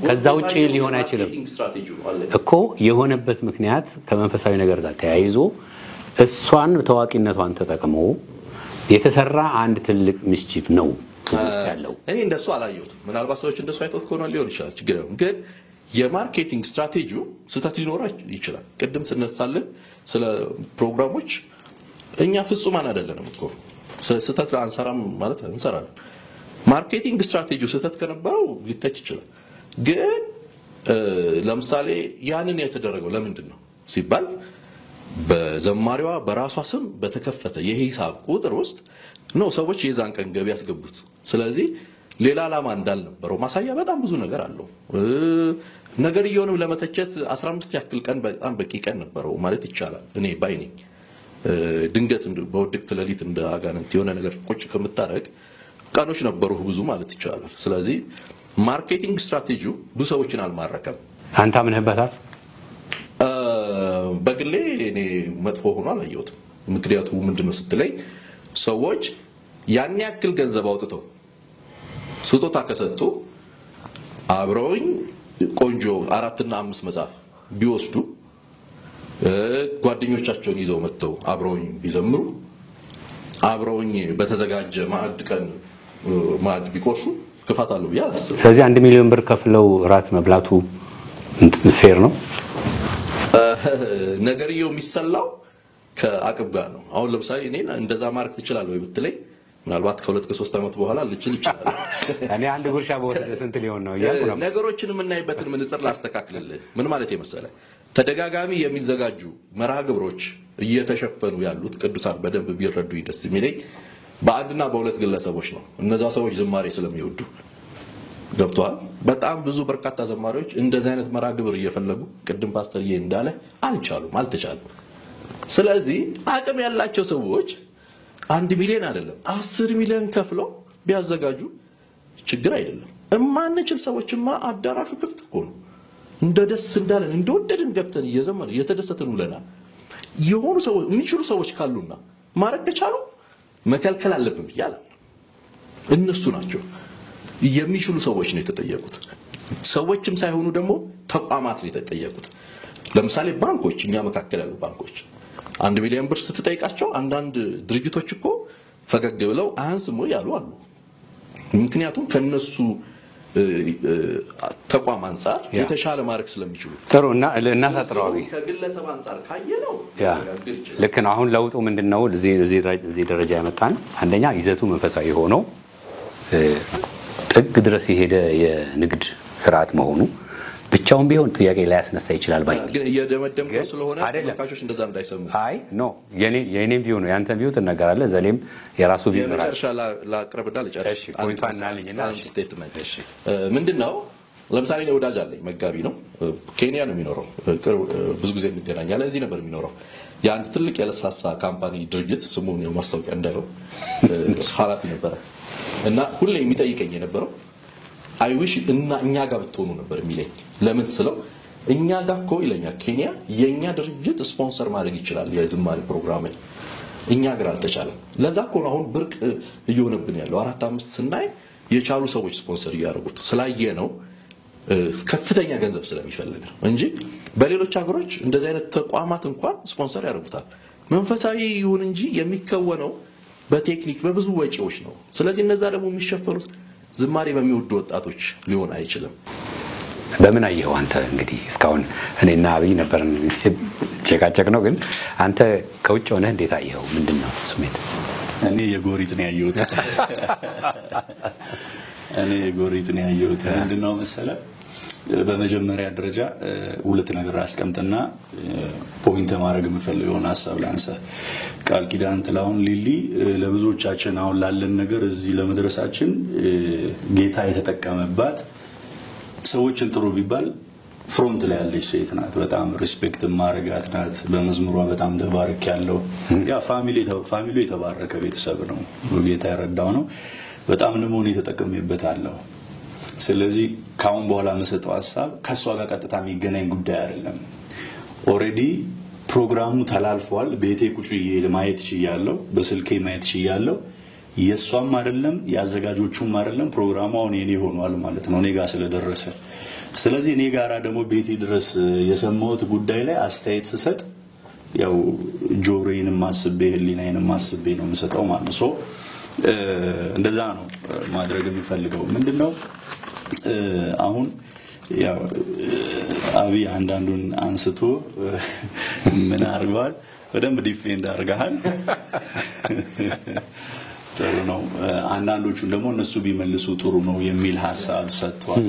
ከዛ ውጪ ሊሆን አይችልም እኮ። የሆነበት ምክንያት ከመንፈሳዊ ነገር ጋር ተያይዞ እሷን ታዋቂነቷን ተጠቅሞ የተሰራ አንድ ትልቅ ምስቺፍ ነው ከዚህ ያለው። እኔ እንደሱ አላየሁትም። ምናልባት ሰዎች እንደሱ አይተውት ከሆነ ሊሆን ይችላል፣ ችግር የለውም። ግን የማርኬቲንግ ስትራቴጂው ስህተት ሊኖር ይችላል። ቅድም ስነሳልህ ስለ ፕሮግራሞች እኛ ፍጹማን አይደለንም እኮ። ስህተት አንሰራም ማለት እንሰራለን። ማርኬቲንግ ስትራቴጂው ስህተት ከነበረው ሊተች ይችላል። ግን ለምሳሌ ያንን የተደረገው ለምንድን ነው ሲባል በዘማሪዋ በራሷ ስም በተከፈተ የሂሳብ ቁጥር ውስጥ ነው ሰዎች የዛን ቀን ገቢ ያስገቡት። ስለዚህ ሌላ ዓላማ እንዳልነበረው ማሳያ በጣም ብዙ ነገር አለው። ነገርየውንም ለመተቸት 15 ያክል ቀን በጣም በቂ ቀን ነበረው ማለት ይቻላል። እኔ ባይ ነኝ። ድንገት በውድቅት ሌሊት እንደ አጋንንት የሆነ ነገር ቁጭ ከምታረግ ቀኖች ነበሩ ብዙ ማለት ይቻላል። ስለዚህ ማርኬቲንግ ስትራቴጂው ብዙ ሰዎችን አልማረከም። አንተ አምነህበታል? በግሌ እኔ መጥፎ ሆኖ አላየሁትም። ምክንያቱም ምንድነው ስትለኝ ሰዎች ያን ያክል ገንዘብ አውጥተው ስጦታ ከሰጡ አብረውኝ ቆንጆ 4 እና 5 መጽሐፍ ቢወስዱ ጓደኞቻቸውን ይዘው መጥተው አብረውኝ ቢዘምሩ አብረውኝ በተዘጋጀ ማዕድ ቀን ማዕድ ቢቆርሱ ክፋት አለው ብዬ አላስብም። ስለዚህ 1 ሚሊዮን ብር ከፍለው ራት መብላቱ ፌር ነው? ነገርየው የሚሰላው ከአቅም ጋር ነው። አሁን ለምሳሌ እኔ እንደዛ ማድረግ ትችላለህ ወይ ብትለኝ ምናልባት ከ2 ከ3 ዓመት በኋላ ልችል ይችላል። እኔ አንድ ጉርሻ በወሰደ ስንት ሊሆን ነው እያልኩ ነው። ነገሮችን የምናይበትን መነጽር ላስተካክልልህ። ምን ማለት የመሰለ ተደጋጋሚ የሚዘጋጁ መርሃ ግብሮች እየተሸፈኑ ያሉት ቅዱሳን በደንብ ቢረዱ ደስ የሚለኝ በአንድና በሁለት ግለሰቦች ነው። እነዛ ሰዎች ዝማሬ ስለሚወዱ ገብቷል። በጣም ብዙ በርካታ ዘማሪዎች እንደዚህ አይነት መርሃ ግብር እየፈለጉ ቅድም ፓስተርዬ እንዳለ አልተቻሉም። ስለዚህ አቅም ያላቸው ሰዎች 1 ሚሊዮን አይደለም 10 ሚሊዮን ከፍለው ቢያዘጋጁ ችግር አይደለም። እማንችል ሰዎችማ አዳራሹ ክፍት እኮ ነው። እንደ ደስ እንዳለን እንደወደድን ገብተን እየዘመርን እየተደሰትን ውለናል። የሆኑ ሰዎች የሚችሉ ሰዎች ካሉና ማድረግ ከቻሉ መከልከል አለብን ይላል። እነሱ ናቸው የሚችሉ ሰዎች ነው የተጠየቁት። ሰዎችም ሳይሆኑ ደግሞ ተቋማት ነው የተጠየቁት። ለምሳሌ ባንኮች፣ እኛ መካከል ያሉ ባንኮች 1 ሚሊዮን ብር ስትጠይቃቸው አንዳንድ ድርጅቶች እኮ ፈገግ ብለው አያንስም ወይ ያሉ አሉ። ምክንያቱም ከነሱ ተቋም አንፃር የተሻለ ማድረግ ስለሚችሉ ጥሩ እና እናሳጥረዋል። ከግለሰብ አንፃር ካየነው ልክ ነው። አሁን ለውጡ ምንድነው? እዚህ ደረጃ ያመጣን አንደኛ ይዘቱ መንፈሳዊ ሆኖ ጥግ ድረስ የሄደ የንግድ ስርዓት መሆኑ ብቻውን ቢሆን ጥያቄ ላይ ያስነሳ ይችላል ባይ ግን እየደመደምከው ስለሆነ ተመልካቾች እንደዛ እንዳይሰሙ አይ ኖ የኔም ቪው ነው ያንተን ቪው ትነገራለህ። ዘሌም የራሱ ቪው ነው። እርሻ ላቅርብና ልጨርስ። ፖይንቷን እናልኝና ስቴትመንት ምንድነው? ለምሳሌ ነው ወዳጅ አለኝ መጋቢ ነው፣ ኬንያ ነው የሚኖረው። ብዙ ጊዜ እንገናኛለን። እዚህ ነበር የሚኖረው። የአንድ ትልቅ የለስላሳ ካምፓኒ ድርጅት ስሙን ማስታወቂያ እንዳለው ኃላፊ ነበረ እና ሁሌ የሚጠይቀኝ የነበረው አይ ዊሽ እና እኛ ጋር ብትሆኑ ነበር የሚለኝ። ለምን ስለው እኛ ጋር እኮ ይለኛል ኬንያ የኛ ድርጅት ስፖንሰር ማድረግ ይችላል የዝማሬ ፕሮግራም፣ እኛ ጋር አልተቻለም። ለዛ እኮ ነው አሁን ብርቅ እየሆነብን ያለው 4-5 ስናይ የቻሉ ሰዎች ስፖንሰር እያደረጉት ስላየ ነው ከፍተኛ ገንዘብ ስለሚፈልግ ነው እንጂ በሌሎች ሀገሮች እንደዚህ አይነት ተቋማት እንኳን ስፖንሰር ያደርጉታል። መንፈሳዊ ይሁን እንጂ የሚከወነው በቴክኒክ በብዙ ወጪዎች ነው። ስለዚህ እነዛ ደግሞ የሚሸፈኑት ዝማሬ በሚወዱ ወጣቶች ሊሆን አይችልም። በምን አየው አንተ? እንግዲህ እስካሁን እኔና አብይ ነበርን ቼካቸክ ነው፣ ግን አንተ ከውጭ ሆነህ እንዴት አየው? ምንድነው ስሜት? እኔ የጎሪት ነው ያየሁት። ምንድነው መሰለህ? በመጀመሪያ ደረጃ ሁለት ነገር አስቀምጥና ፖይንት ማድረግ የምፈልገውን ሐሳብ ላንሳ። ቃል ኪዳን ጥላሁን ሊሊ ለብዙዎቻችን አሁን ላለን ነገር እዚህ ለመድረሳችን ጌታ የተጠቀመባት ሰዎችን ጥሩ ቢባል ፍሮንት ላይ ያለች ሴት ናት። በጣም ሪስፔክት ማረጋት ናት። በመዝሙሯ በጣም ተባረክ ያለው ያ ፋሚሊ የተባረከ ቤተሰብ ነው። ጌታ ያረዳው ነው። በጣም ደግሞ እኔ ተጠቅሜበታለሁ። ስለዚህ ካሁን በኋላ መሰጠው ሐሳብ ከሷ ጋር ቀጥታ የሚገናኝ ጉዳይ አይደለም። ኦሬዲ ፕሮግራሙ ተላልፏል። ቤቴ ቁጭ ብዬ ማየት ይችላልው፣ በስልኬ ማየት ይችላልው። የሷም አይደለም ያዘጋጆቹም አይደለም፣ ፕሮግራሙ አሁን የኔ ሆኗል ማለት ነው እኔ ጋር ስለደረሰ። ስለዚህ እኔ ጋራ ደግሞ ቤቴ ድረስ የሰማሁት ጉዳይ ላይ አስተያየት ስሰጥ ያው ጆሮዬንም አስቤ ህሊናዬንም አስቤ ነው የምሰጠው ማለት ነው። እንደዛ ነው ማድረግ የሚፈልገው። ምንድነው አሁን ያው አብይ አንዳንዱን አንስቶ ምን አርጓል? በደንብ ዲፌንድ አርጋሃል። ጥሩ ነው። አንዳንዶቹን ደግሞ እነሱ ቢመልሱ ጥሩ ነው የሚል ሐሳብ ሰጥቷል።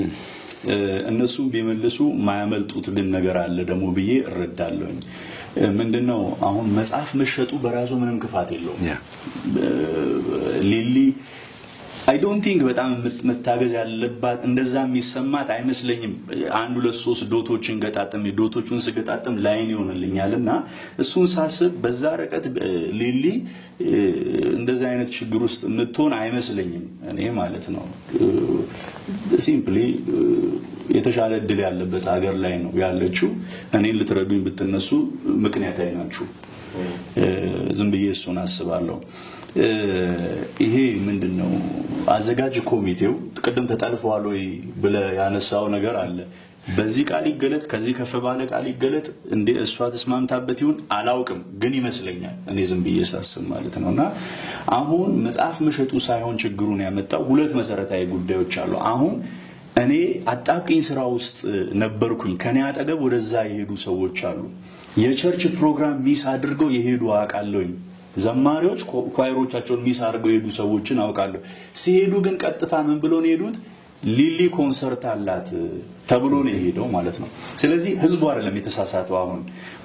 እነሱ ቢመልሱ ማያመልጡት ግን ነገር አለ ደግሞ ብዬ እረዳለሁኝ። ምንድነው አሁን መጽሐፍ መሸጡ በራሱ ምንም ክፋት የለውም። ሊሊ አይ ዶንት ቲንክ በጣም መታገዝ ያለባት እንደዛ የሚሰማት አይመስለኝም። 1-2-3 ዶቶችን ገጣጥም ዶቶቹን ስገጣጥም ላይን ይሆንልኛልና እሱን ሳስብ በዛ ረቀት ሊሊ እንደዛ አይነት ችግር ውስጥ ምትሆን አይመስለኝም እኔ ማለት ነው። ሲምፕሊ የተሻለ እድል ያለበት ሀገር ላይ ነው ያለችው። እኔን ልትረዱኝ ብትነሱ ምክንያታዊ ናችሁ። ዝም ብዬ እሱን አስባለሁ። ይሄ ምንድነው አዘጋጅ ኮሚቴው ቅድም ተጣልፈዋል ወይ ብለ ያነሳው ነገር አለ። በዚህ ቃል ይገለጥ ከዚህ ከፍ ባለ ቃል ይገለጥ እንደ እሷ ተስማምታበት ይሁን አላውቅም፣ ግን ይመስለኛል እኔ ዝም ብዬ ሳስብ ማለት ነውና አሁን መጽሐፍ መሸጡ ሳይሆን ችግሩን ያመጣው ሁለት መሰረታዊ ጉዳዮች አሉ። አሁን እኔ አጣብቂኝ ስራ ውስጥ ነበርኩኝ። ከኔ አጠገብ ወደዛ የሄዱ ሰዎች አሉ። የቸርች ፕሮግራም ሚስ አድርገው የሄዱ አውቃለሁኝ። ዘማሪዎች ኳይሮቻቸውን ሚስ አድርገው የሄዱ ሰዎችን አውቃለሁ። ሲሄዱ ግን ቀጥታ ምን ብሎ ነው የሄዱት? ሊሊ ኮንሰርት አላት ተብሎ ነው የሄደው ማለት ነው። ስለዚህ ህዝቡ አይደለም የተሳሳተው። አሁን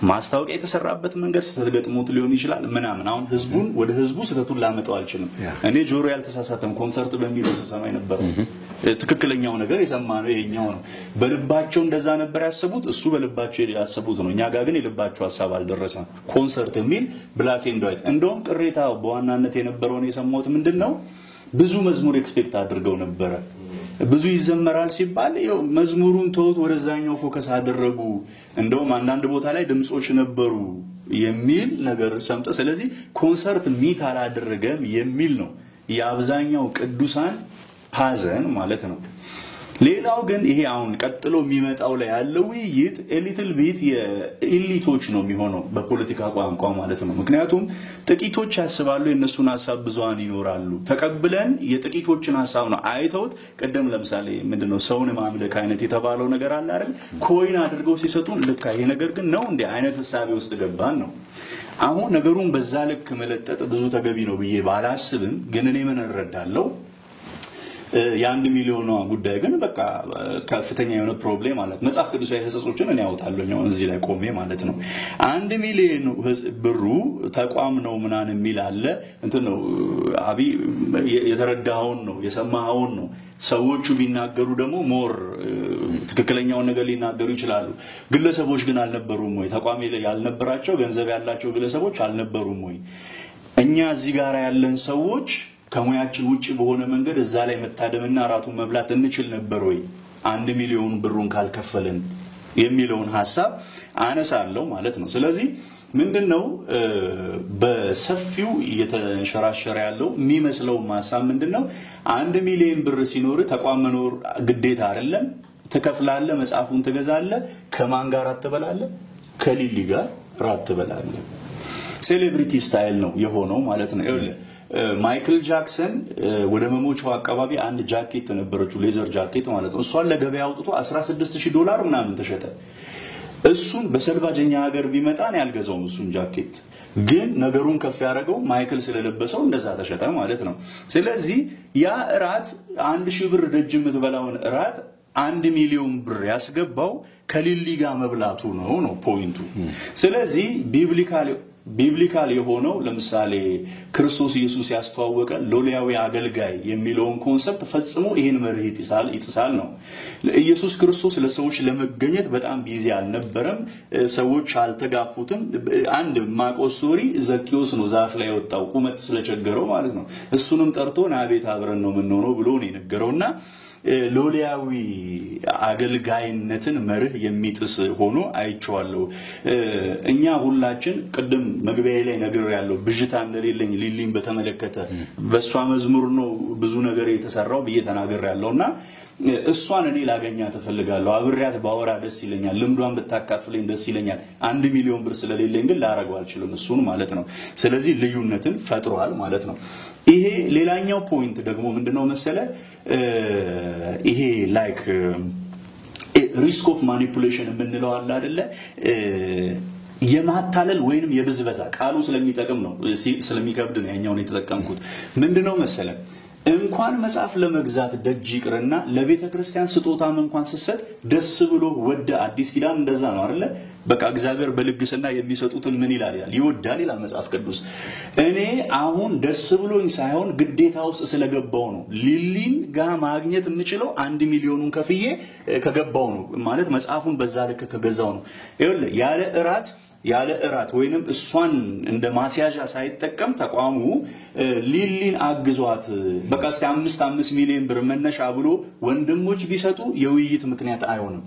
ማስታወቂያ የተሰራበት መንገድ ስተገጥሞት ሊሆን ይችላል ምናምን። አሁን ህዝቡን ወደ ህዝቡ ስተቱን ላመጣው አልችልም። እኔ ጆሮ ያልተሳሳተም ኮንሰርት በሚለው ተሰማይ ነበር። ትክክለኛው ነገር የሰማነው ይሄኛው ነው። በልባቸው እንደዛ ነበር ያሰቡት፣ እሱ በልባቸው ያሰቡት ነው። እኛ ጋር ግን የልባቸው ሐሳብ አልደረሰም። ኮንሰርት የሚል ብላክ ኤንድ ዋይት። እንደውም ቅሬታ በዋናነት የነበረውን የሰማሁት ምንድነው ብዙ መዝሙር ኤክስፔክት አድርገው ነበረ። ብዙ ይዘመራል ሲባል መዝሙሩን ተውት ወደዛኛው ፎከስ አደረጉ። እንደውም አንዳንድ ቦታ ላይ ድምጾች ነበሩ የሚል ነገር ሰምተ። ስለዚህ ኮንሰርት ሚት አላደረገም የሚል ነው የአብዛኛው ቅዱሳን ሐዘን ማለት ነው። ሌላው ግን ይሄ አሁን ቀጥሎ የሚመጣው ላይ ያለው ውይይት ኤሊትል ቢት የኤሊቶች ነው የሚሆነው በፖለቲካ ቋንቋ ማለት ነው። ምክንያቱም ጥቂቶች ያስባሉ የነሱን ሐሳብ ብዙሃን ይኖራሉ። ተቀብለን የጥቂቶችን ሐሳብ ነው አይተውት። ቀደም ለምሳሌ ምንድነው ሰውን ማምለክ አይነት የተባለው ነገር አለ አይደል? ኮይን አድርገው ሲሰጡን ልክ ይሄ ነገር ግን ነው እንደ አይነት ሐሳብ ውስጥ ገባን ነው። አሁን ነገሩን በዛ ልክ መለጠጥ ብዙ ተገቢ ነው ብዬ ባላስብም ግን እኔ ምን እረዳለሁ የ1 ሚሊዮን ጉዳይ ግን በቃ ከፍተኛ የሆነ ፕሮብሌም ማለት መጽሐፍ ቅዱሳዊ ህጸጾችን እኔ ያወጣለሁ እዚህ ላይ ቆሜ ማለት ነው። 1 ሚሊዮን ብሩ ተቋም ነው ምናን የሚል አለ እንትን ነው አቢ የተረዳውን ነው የሰማውን ነው። ሰዎቹ ቢናገሩ ደግሞ ሞር ትክክለኛውን ነገር ሊናገሩ ይችላሉ። ግለሰቦች ግን አልነበሩም ወይ? ተቋም ያልነበራቸው ገንዘብ ያላቸው ግለሰቦች አልነበሩም ወይ? እኛ እዚህ ጋር ያለን ሰዎች ከሙያችን ውጪ በሆነ መንገድ እዛ ላይ መታደምና ራቱን መብላት እንችል ነበር ወይ 1 ሚሊዮን ብሩን ካልከፈልን የሚለውን ሐሳብ አነሳለሁ ማለት ነው። ስለዚህ ምንድነው በሰፊው እየተንሸራሸረ ያለው የሚመስለው ሐሳብ ምንድነው 1 ሚሊዮን ብር ሲኖር ተቋም መኖር ግዴታ አይደለም። ተከፍላለ፣ መጽሐፉን ትገዛለ፣ ከማን ጋር አትበላለ? ከሊሊ ጋር ራት ትበላለ። ሴሌብሪቲ ስታይል ነው የሆነው ማለት ነው። ይኸውልህ ማይክል ጃክሰን ወደ መሞቻው አካባቢ አንድ ጃኬት ነበረችው ሌዘር ጃኬት ማለት ነው። እሷን ለገበያ አውጥቶ $16,000 ምናምን ተሸጠ። እሱን በሰልባጀኛ ሀገር ቢመጣን ያልገዛውም እሱን ጃኬት ግን ነገሩን ከፍ ያደረገው ማይክል ስለለበሰው እንደዛ ተሸጠ ማለት ነው። ስለዚህ ያ እራት 1000 ብር ደጅ የምትበላውን እራት 1 ሚሊዮን ብር ያስገባው ከሊሊ ጋር መብላቱ ነው ፖይንቱ። ስለዚህ ቢብሊካል የሆነው ለምሳሌ ክርስቶስ ኢየሱስ ያስተዋወቀ ሎሌያዊ አገልጋይ የሚለውን ኮንሰፕት ፈጽሞ ይሄን መርህ ይጥሳል ነው። ኢየሱስ ክርስቶስ ለሰዎች ለመገኘት በጣም ቢዚ አልነበረም። ሰዎች አልተጋፉትም። አንድ ማቆ ስቶሪ ዘኪዮስ ነው ዛፍ ላይ ወጣው ቁመት ስለቸገረው ማለት ነው። እሱንም ጠርቶ ና ቤት አብረን ነው የምንሆነው ብሎ ነው የነገረውና ሎሌያዊ አገልጋይነትን መርህ የሚጥስ ሆኖ አይቼዋለሁ። እኛ ሁላችን ቀደም መግቢያዬ ላይ ነገር ያለው ብጅታ እንደሌለኝ ሊሊን በተመለከተ በሷ መዝሙር ነው ብዙ ነገር የተሰራው ብዬ ተናገር ያለውና እሷን እኔ ላገኛ ተፈልጋለሁ። አብሪያት ባወራ ደስ ይለኛል። ልምዷን በታካፍለኝ ደስ ይለኛል። 1 ሚሊዮን ብር ስለሌለኝ ግን ላረጋው አልችልም እሱን ማለት ነው። ስለዚህ ልዩነትን ፈጥሯል ማለት ነው። ይሄ ሌላኛው ፖይንት ደግሞ ምንድነው መሰለ ይሄ ላይክ ሪስክ ኦፍ ማኒፑሌሽን የምንለው አለ አይደለ? የማታለል ወይንም የብዝበዛ ቃሉ ስለሚጠቅም ነው ስለሚከብድ ነው ያኛውን የተጠቀምኩት። ምንድነው መሰለ እንኳን መጽሐፍ ለመግዛት ደጅ ይቅርና ለቤተ ክርስቲያን ስጦታም እንኳን ሲሰጥ ደስ ብሎ ወደ አዲስ ኪዳን እንደዛ ነው አይደለ? በቃ እግዚአብሔር በልግስና የሚሰጡትን ምን ይላል ይወዳል ይላል መጽሐፍ ቅዱስ። እኔ አሁን ደስ ብሎኝ ሳይሆን ግዴታ ውስጥ ስለገባው ነው ሊሊን ጋር ማግኘት የምችለው 1 ሚሊዮኑን ከፍዬ ከገባው ነው ማለት መጽሐፉን በዛ ልክ ከገዛው ነው። ይኸውልህ ያለ እራት ወይንም እሷን እንደ ማስያዣ ሳይጠቀም ተቋሙ ሊሊን አግዟት በቃ እስቲ 5 ሚሊዮን ብር መነሻ ብሎ ወንድሞች ቢሰጡ የውይይት ምክንያት አይሆንም።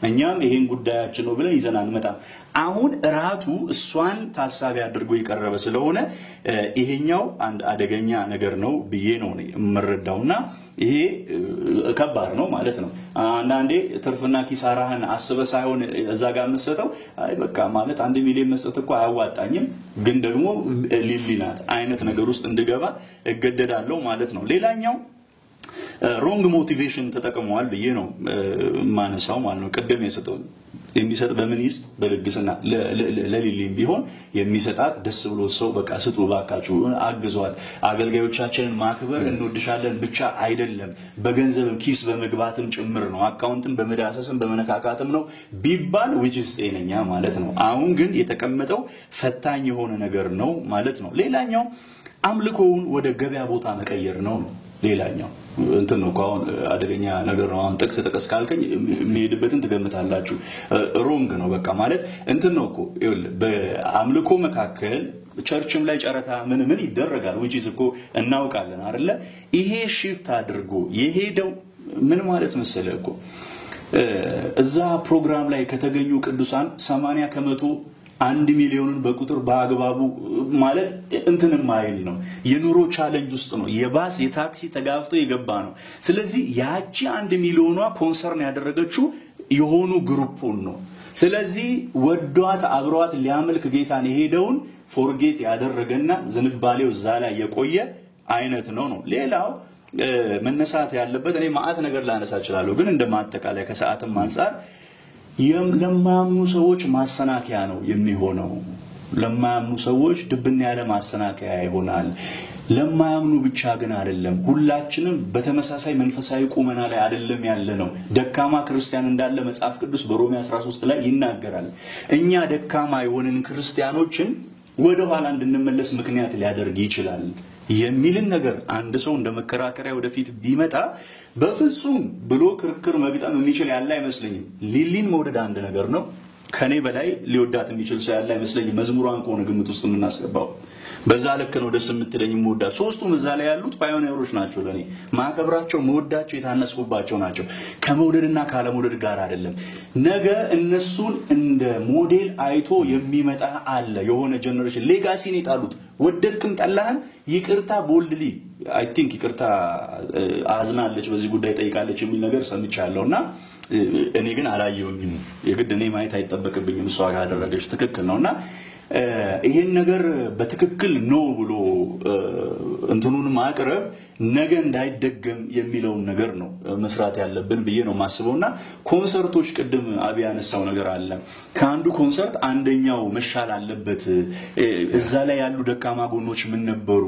እኛም ይሄን ጉዳያችን ነው ብለን ይዘናል መጣም። አሁን ራቱ እሷን ታሳቢ አድርጎ ይቀርበ ስለሆነ ይሄኛው አንድ አደገኛ ነገር ነው ብዬ ነው የምረዳውና ይሄ ከባድ ነው ማለት ነው። አንዳንዴ ትርፍና ኪሳራህን አስበ ሳይሆን እዛ ጋር መስጠው አይ በቃ ማለት 1 ሚሊዮን መስጠት እኮ አያዋጣኝም ግን ደግሞ ሊሊናት አይነት ነገር ውስጥ እንድገባ እገደዳለሁ ማለት ነው። ሌላኛው ሮንግ ሞቲቬሽን ተጠቅመዋል ብዬ ነው ማነሳው ማለት ነው። ቀደም የሰጠው የሚሰጥ በምን ይስጥ በልግስና ለሊሊም ቢሆን የሚሰጣት ደስ ብሎ ሰው በቃ ስጡ ባካችሁ አግዟት አገልጋዮቻችንን ማክበር እንወድሻለን ብቻ አይደለም በገንዘብም ኪስ በመግባትም ጭምር ነው አካውንትን በመዳሰስም በመነካካትም ነው ቢባል which is ጤነኛ ማለት ነው አሁን ግን የተቀመጠው ፈታኝ የሆነ ነገር ነው ማለት ነው ሌላኛው አምልኮውን ወደ ገበያ ቦታ መቀየር ነው ሌላኛው እንትን ነው አሁን አደገኛ ነገር ነው አሁን ጥቅስ ካልከኝ የሚሄድበትን ትገምታላችሁ ሮንግ ነው በቃ ማለት እንትን ነው እኮ በአምልኮ መካከል ቸርችም ላይ ጨረታ ምን ይደረጋል which is እኮ እናውቃለን አይደለ ይሄ shift አድርጎ የሄደው ምን ማለት መሰለህ እኮ እዛ ፕሮግራም ላይ ከተገኙ ቅዱሳን 80% 1 ሚሊዮንን በቁጥር በአግባቡ ማለት እንትን ማይል ነው የኑሮ ቻሌንጅ ውስጥ ነው የባስ የታክሲ ተጋፍቶ የገባ ነው ስለዚህ ያቺ 1 ሚሊዮኗ ኮንሰርን ያደረገችው የሆኑ ግሩፑን ነው ስለዚህ ወዷት አብሯት ሊያመልክ ጌታን የሄደውን ፎርጌት ያደረገና ዝንባሌው እዛ ላይ የቆየ አይነት ነው ሌላው መነሳት ያለበት እኔ ማአት ነገር ላነሳ እችላለሁ ግን እንደማጠቃለያ ከሰዓትም አንፃር ለማያምኑ ሰዎች ማሰናከያ ነው የሚሆነው ለማያምኑ ሰዎች ድብና ያለ ማሰናከያ ይሆናል ለማያምኑ ብቻ ግን አይደለም ሁላችንም በተመሳሳይ መንፈሳዊ ቁመና ላይ አይደለም ያለነው ደካማ ክርስቲያን እንዳለ መጽሐፍ ቅዱስ በሮሜ 13 ላይ ይናገራል እኛ ደካማ የሆነን ክርስቲያኖችን ወደ ኋላ እንድንመለስ ምክንያት ሊያደርግ ይችላል የሚልን ነገር አንድ ሰው እንደመከራከሪያ ወደፊት ቢመጣ በፍጹም ብሎ ክርክር መግጠም የሚችል ያለ አይመስለኝም ሊሊን መውደድ አንድ ነገር ነው ከኔ በላይ ሊወዳት የሚችል ሰው ያለ አይመስለኝም መዝሙሯን ከሆነ ግምት ውስጥ እናስገባው በዛ ልክ ነው ደስ የምትለኝ መወዳት ሶስቱም እዛ ላይ ያሉት ፓዮኒየሮች ናቸው ለኔ ማከብራቸው መወዳቸው የታነስኩባቸው ናቸው ከመውደድና ካለመውደድ ጋር አይደለም ነገ እነሱን እንደ ሞዴል አይቶ የሚመጣ አለ የሆነ ጀነሬሽን ሌጋሲን ይጣሉት ወደድክም ጠላህም ይቅርታ ቦልድሊ አይ ቲንክ ይቅርታ አዝናለች በዚህ ጉዳይ ጠይቃለች የሚል ነገር ሰምቻለሁና እኔ ግን አላየሁኝም የግድ እኔ ማየት አይተበቅብኝም እሷ ጋር ያደረገች ትክክል ነውና ይሄን ነገር በትክክል ነው ብሎ እንትኑን ማቅረብ ነገ እንዳይደገም የሚለው ነገር ነው መስራት ያለብን ብዬ ነው ማስበውና ኮንሰርቶች ቅድም አብይ ያነሳው ነገር አለ ከአንዱ ኮንሰርት አንደኛው መሻል አለበት እዛ ላይ ያሉ ደካማ ጎኖች ምን ነበሩ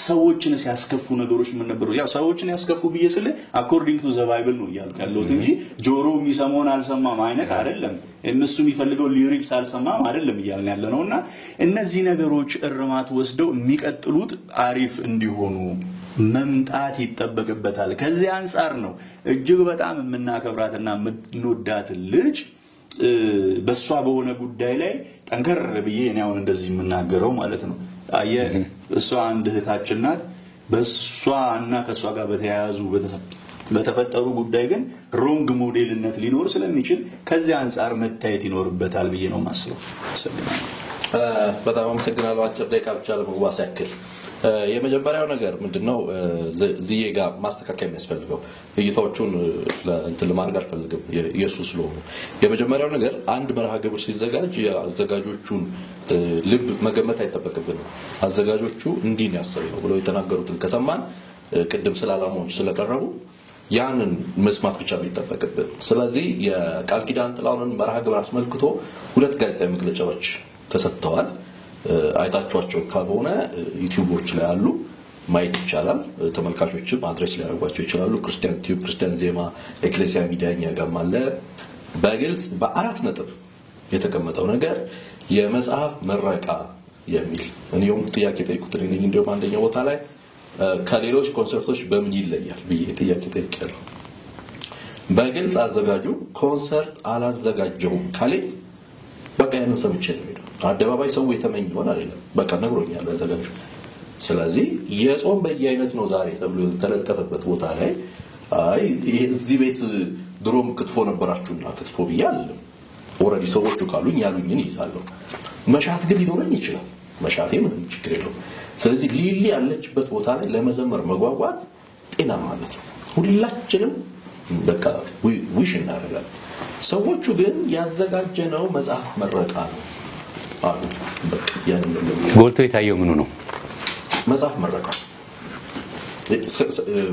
ሰዎችን ሲያስከፉ ነገሮች ምን ነበሩ ያው ሰዎችን ያስከፉ ብዬ ስለ according to the bible ነው ያልካለሁት እንጂ ጆሮ የሚሰማውን አልሰማም አይነት አይደለም እነሱ የሚፈልገው ሊሪክስ አልሰማም አይደለም ይያልን ያለነውና እነዚህ ነገሮች እርማት ወስደው የሚቀጥሉት አሪፍ እንዲሆኑ መምጣት ይተበቀበታል ከዚህ አንፃር ነው እጅግ በጣም የምናከብራትና የምንወዳት ልጅ በሷ በሆነ ጉዳይ ላይ ጠንከር ብዬ እኔ አሁን እንደዚህ የምናገረው ማለት ነው አየ እሷ አንድ እህታችን ናት በሷ እና ከሷ ጋር በተያያዙ በተፈጠሩ ጉዳይ ግን ሮንግ ሞዴልነት ሊኖር ስለሚችል ከዚህ አንፃር መታየት ይኖርበታል ብዬ ነው ማስበው ሰለማን በጣም አመሰግናለሁ አጭር ደቂቃ ብቻ ለመግባስ ያክል የመጀመሪያው ነገር ምንድነው ዝዬ ጋር ማስተካከያ የሚያስፈልገው እይታዎቹን እንትን ለማድረግ አልፈልግም ኢየሱስ ነው የመጀመሪያው ነገር አንድ መርሃ ግብር ሲዘጋጅ አዘጋጆቹን ልብ መገመት አይተበቅብንም አዘጋጆቹ እንዲህ ነው ያሰበው ብለው የተናገሩትን ከሰማን ቅድም ስላላማዎች ስለቀረቡ ያንን መስማት ብቻ የሚጠበቅብን ስለዚህ የቃል ኪዳን ጥላውን መርሃ ግብር አስመልክቶ ሁለት ጋዜጣዊ መግለጫዎች ተሰጥተዋል አይታችኋቸው ካልሆነ ዩቲዩቦች ላይ አሉ ማየት ይቻላል ተመልካቾችም አድሬስ ላይ ያርጓቸው ይችላሉ ክርስቲያን ቲዩብ ክርስቲያን ዜማ ኤክሌሲያ ሚዲያኛ ጋማለ በግልጽ በአራት ነጥብ የተቀመጠው ነገር የመጽሐፍ መረቃ የሚል እኔም ጥያቄ ጠይቁት ነኝ እንደውም አንደኛው ቦታ ላይ ከሌሎች ኮንሰርቶች በምን ይለያል ብዬ ጥያቄ ጠይቄያለሁ በግልጽ አዘጋጁ ኮንሰርት አላዘጋጀውም ካለ በቃ ያንን ሰምቼ ነው የሚለው አደባባይ ሰው የተመኘው አይደለም በቃ ነግሮኛል አዘጋጁ ስለዚህ የጾም በየአይነት ነው ዛሬ ተብሎ ተለጠፈበት ቦታ ላይ አይ እዚህ ቤት ድሮም ክትፎ ነበራችሁና ክትፎ ብያለሁ ኦሬዲ ሰዎቹ ካሉኝ ያሉኝን ይሳለሁ መሻት ግን ሊኖረኝ ይችላል መሻቴ ምንም ችግር የለውም ስለዚህ ሊሊ ያለችበት ቦታ ላይ ለመዘመር መጓጓት ጤና ማለት ነው ሁላችንም በቃ ዊሽ እናደርጋለን ሰዎቹ ግን ያዘጋጀነው መጽሐፍ መረቃ ነው አሉ በቃ ያንን ጎልቶ የታየው ምኑ ነው መጽሐፍ መረቃ